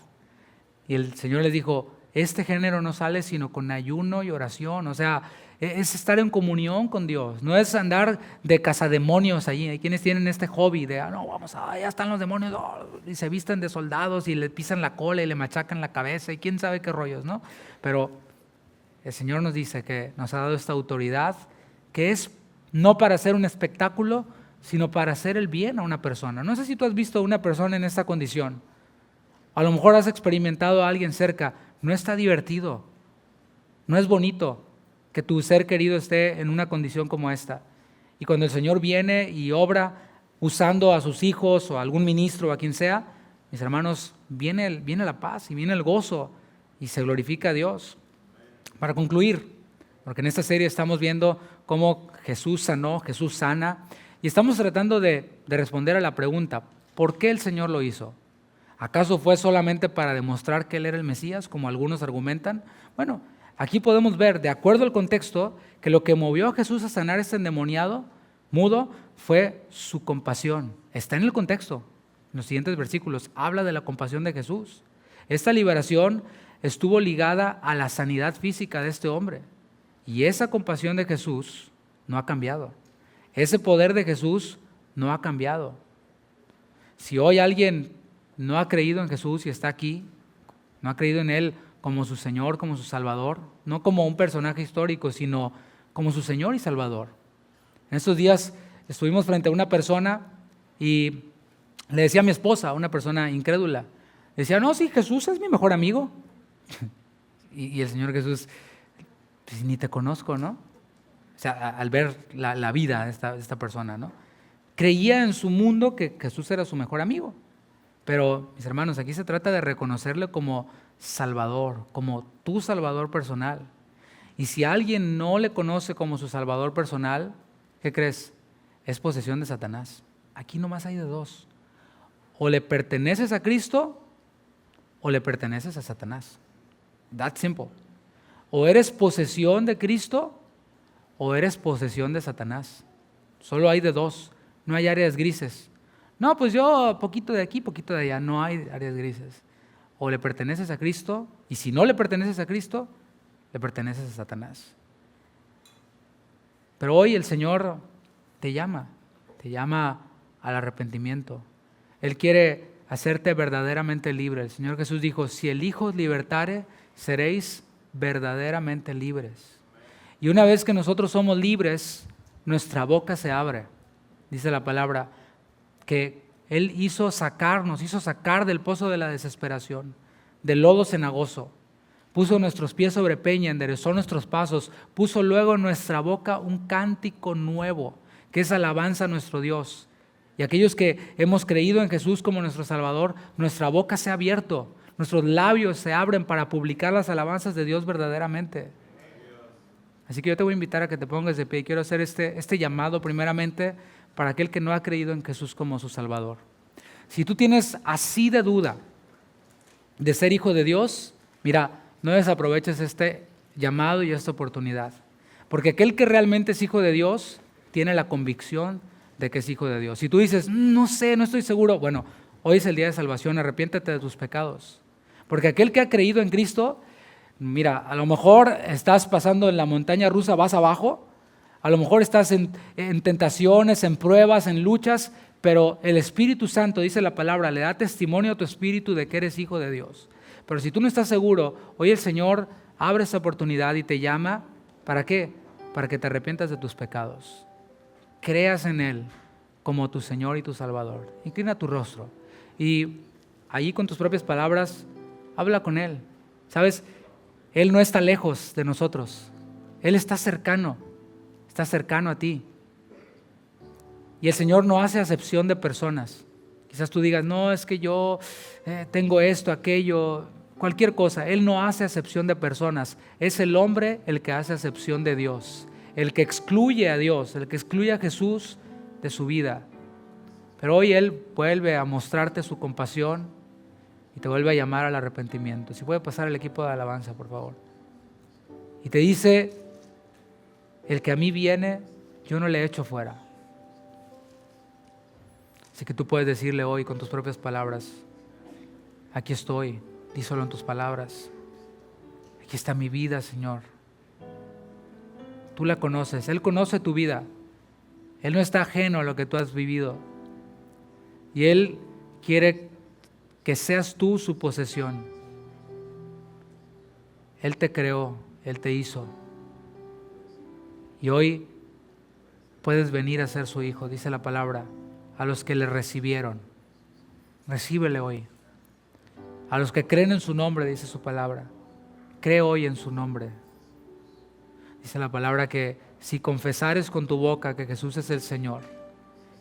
Y el Señor les dijo, este género no sale sino con ayuno y oración. O sea, es estar en comunión con Dios. No es andar de cazademonios allí. Hay quienes tienen este hobby de, ya están los demonios, y se visten de soldados y le pisan la cola y le machacan la cabeza y quién sabe qué rollos, ¿no? Pero el Señor nos dice que nos ha dado esta autoridad que es no para hacer un espectáculo, sino para hacer el bien a una persona. No sé si tú has visto a una persona en esta condición. A lo mejor has experimentado a alguien cerca. No está divertido, no es bonito que tu ser querido esté en una condición como esta. Y cuando el Señor viene y obra usando a sus hijos o a algún ministro o a quien sea, mis hermanos, viene la paz y viene el gozo y se glorifica a Dios. Para concluir, porque en esta serie estamos viendo cómo Jesús sanó, Jesús sana, y estamos tratando de responder a la pregunta, ¿por qué el Señor lo hizo? ¿Acaso fue solamente para demostrar que Él era el Mesías, como algunos argumentan? Bueno, aquí podemos ver, de acuerdo al contexto, que lo que movió a Jesús a sanar a este endemoniado mudo fue su compasión. Está en el contexto. En los siguientes versículos habla de la compasión de Jesús. Esta liberación estuvo ligada a la sanidad física de este hombre. Y esa compasión de Jesús no ha cambiado. Ese poder de Jesús no ha cambiado. Si hoy alguien no ha creído en Jesús y está aquí, no ha creído en Él como su Señor, como su Salvador, no como un personaje histórico, sino como su Señor y Salvador. En estos días estuvimos frente a una persona y le decía a mi esposa, una persona incrédula, decía, no, sí, Jesús es mi mejor amigo. y el Señor Jesús, pues, ni te conozco, ¿no? O sea, al ver la vida de esta persona, ¿no? Creía en su mundo que Jesús era su mejor amigo. Pero, mis hermanos, aquí se trata de reconocerle como Salvador, como tu Salvador personal. Y si alguien no le conoce como su Salvador personal, ¿qué crees? Es posesión de Satanás. Aquí nomás hay de dos. O le perteneces a Cristo o le perteneces a Satanás. That simple. O eres posesión de Cristo o eres posesión de Satanás. Solo hay de dos. No hay áreas grises. No, pues yo poquito de aquí, poquito de allá. No hay áreas grises. O le perteneces a Cristo, y si no le perteneces a Cristo, le perteneces a Satanás. Pero hoy el Señor te llama al arrepentimiento. Él quiere hacerte verdaderamente libre. El Señor Jesús dijo, si el Hijo os libertare, seréis verdaderamente libres. Y una vez que nosotros somos libres, nuestra boca se abre. Dice la palabra que Él hizo sacar del pozo de la desesperación, del lodo cenagoso. Puso nuestros pies sobre peña, enderezó nuestros pasos, puso luego en nuestra boca un cántico nuevo, que es alabanza a nuestro Dios. Y aquellos que hemos creído en Jesús como nuestro Salvador, nuestra boca se ha abierto, nuestros labios se abren para publicar las alabanzas de Dios verdaderamente. Así que yo te voy a invitar a que te pongas de pie y quiero hacer este llamado primeramente para aquel que no ha creído en Jesús como su Salvador. Si tú tienes así de duda, de ser hijo de Dios, mira, no desaproveches este llamado y esta oportunidad. Porque aquel que realmente es hijo de Dios tiene la convicción de que es hijo de Dios. Si tú dices, no sé, no estoy seguro, bueno, hoy es el día de salvación, arrepiéntete de tus pecados. Porque aquel que ha creído en Cristo, mira, a lo mejor estás pasando en la montaña rusa, vas abajo, a lo mejor estás en tentaciones, en pruebas, en luchas, pero el Espíritu Santo, dice la palabra, le da testimonio a tu espíritu de que eres hijo de Dios. Pero si tú no estás seguro, hoy el Señor abre esa oportunidad y te llama, ¿para qué? Para que te arrepientas de tus pecados. Creas en Él como tu Señor y tu Salvador. Inclina tu rostro y allí con tus propias palabras, habla con Él. ¿Sabes? Él no está lejos de nosotros. Él está cercano a ti. Y el Señor no hace acepción de personas. Quizás tú digas, no, es que yo tengo esto, aquello, cualquier cosa. Él no hace acepción de personas. Es el hombre el que hace acepción de Dios, el que excluye a Dios, el que excluye a Jesús de su vida. Pero hoy Él vuelve a mostrarte su compasión y te vuelve a llamar al arrepentimiento. Si puede pasar el equipo de alabanza, por favor. Y te dice, el que a mí viene, yo no le echo fuera. Así que tú puedes decirle hoy con tus propias palabras, aquí estoy, díselo en tus palabras. Aquí está mi vida, Señor. Tú la conoces, Él conoce tu vida. Él no está ajeno a lo que tú has vivido. Y Él quiere que seas tú su posesión. Él te creó, Él te hizo. Y hoy puedes venir a ser su hijo, dice la palabra, a los que le recibieron. Recíbele hoy. A los que creen en su nombre, dice su palabra. Cree hoy en su nombre. Dice la palabra que si confesares con tu boca que Jesús es el Señor,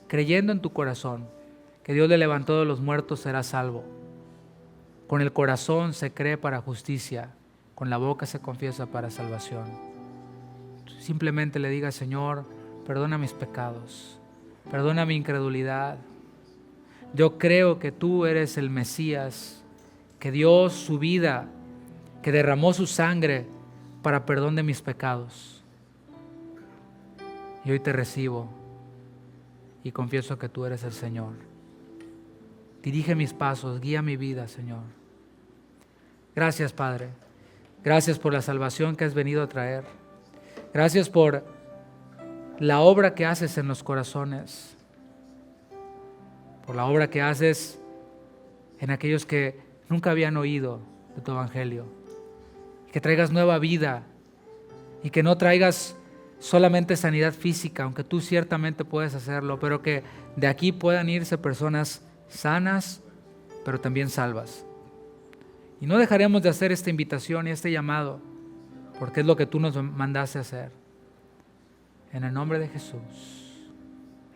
creyendo en tu corazón que Dios le levantó de los muertos, serás salvo. Con el corazón se cree para justicia, con la boca se confiesa para salvación. Simplemente le digas, Señor, perdona mis pecados, perdona mi incredulidad. Yo creo que tú eres el Mesías, que dio su vida, que derramó su sangre para perdón de mis pecados. Y hoy te recibo y confieso que tú eres el Señor. Dirige mis pasos, guía mi vida, Señor. Gracias, Padre. Gracias por la salvación que has venido a traer. Gracias por la obra que haces en los corazones, por la obra que haces en aquellos que nunca habían oído de tu evangelio. Que traigas nueva vida y que no traigas solamente sanidad física, aunque tú ciertamente puedes hacerlo, pero que de aquí puedan irse personas sanas, pero también salvas. Y no dejaremos de hacer esta invitación y este llamado, porque es lo que tú nos mandaste a hacer. En el nombre de Jesús,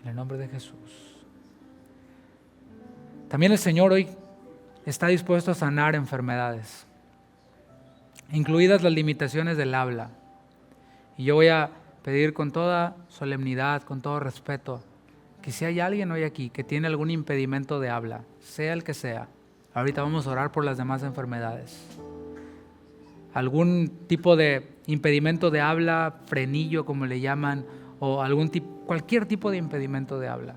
en el nombre de Jesús. También el Señor hoy está dispuesto a sanar enfermedades, incluidas las limitaciones del habla. Y yo voy a pedir con toda solemnidad, con todo respeto, que si hay alguien hoy aquí que tiene algún impedimento de habla, sea el que sea, ahorita vamos a orar por las demás enfermedades. Algún tipo de impedimento de habla, frenillo como le llaman, o cualquier tipo de impedimento de habla.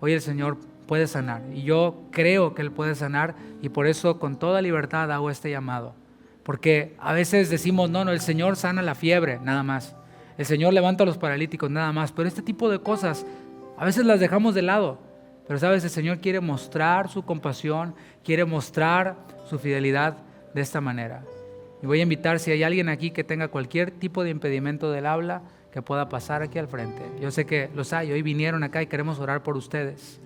Hoy el Señor puede sanar y yo creo que Él puede sanar y por eso con toda libertad hago este llamado. Porque a veces decimos, no, el Señor sana la fiebre, nada más. El Señor levanta a los paralíticos, nada más. Pero este tipo de cosas a veces las dejamos de lado. Pero sabes, el Señor quiere mostrar su compasión, quiere mostrar su fidelidad de esta manera. Y voy a invitar, si hay alguien aquí que tenga cualquier tipo de impedimento del habla, que pueda pasar aquí al frente. Yo sé que los hay, hoy vinieron acá y queremos orar por ustedes.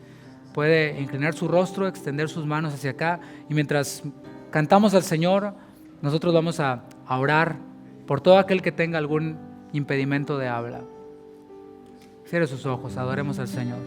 Puede inclinar su rostro, extender sus manos hacia acá y mientras cantamos al Señor, nosotros vamos a orar por todo aquel que tenga algún impedimento de habla. Cierre sus ojos, adoremos al Señor.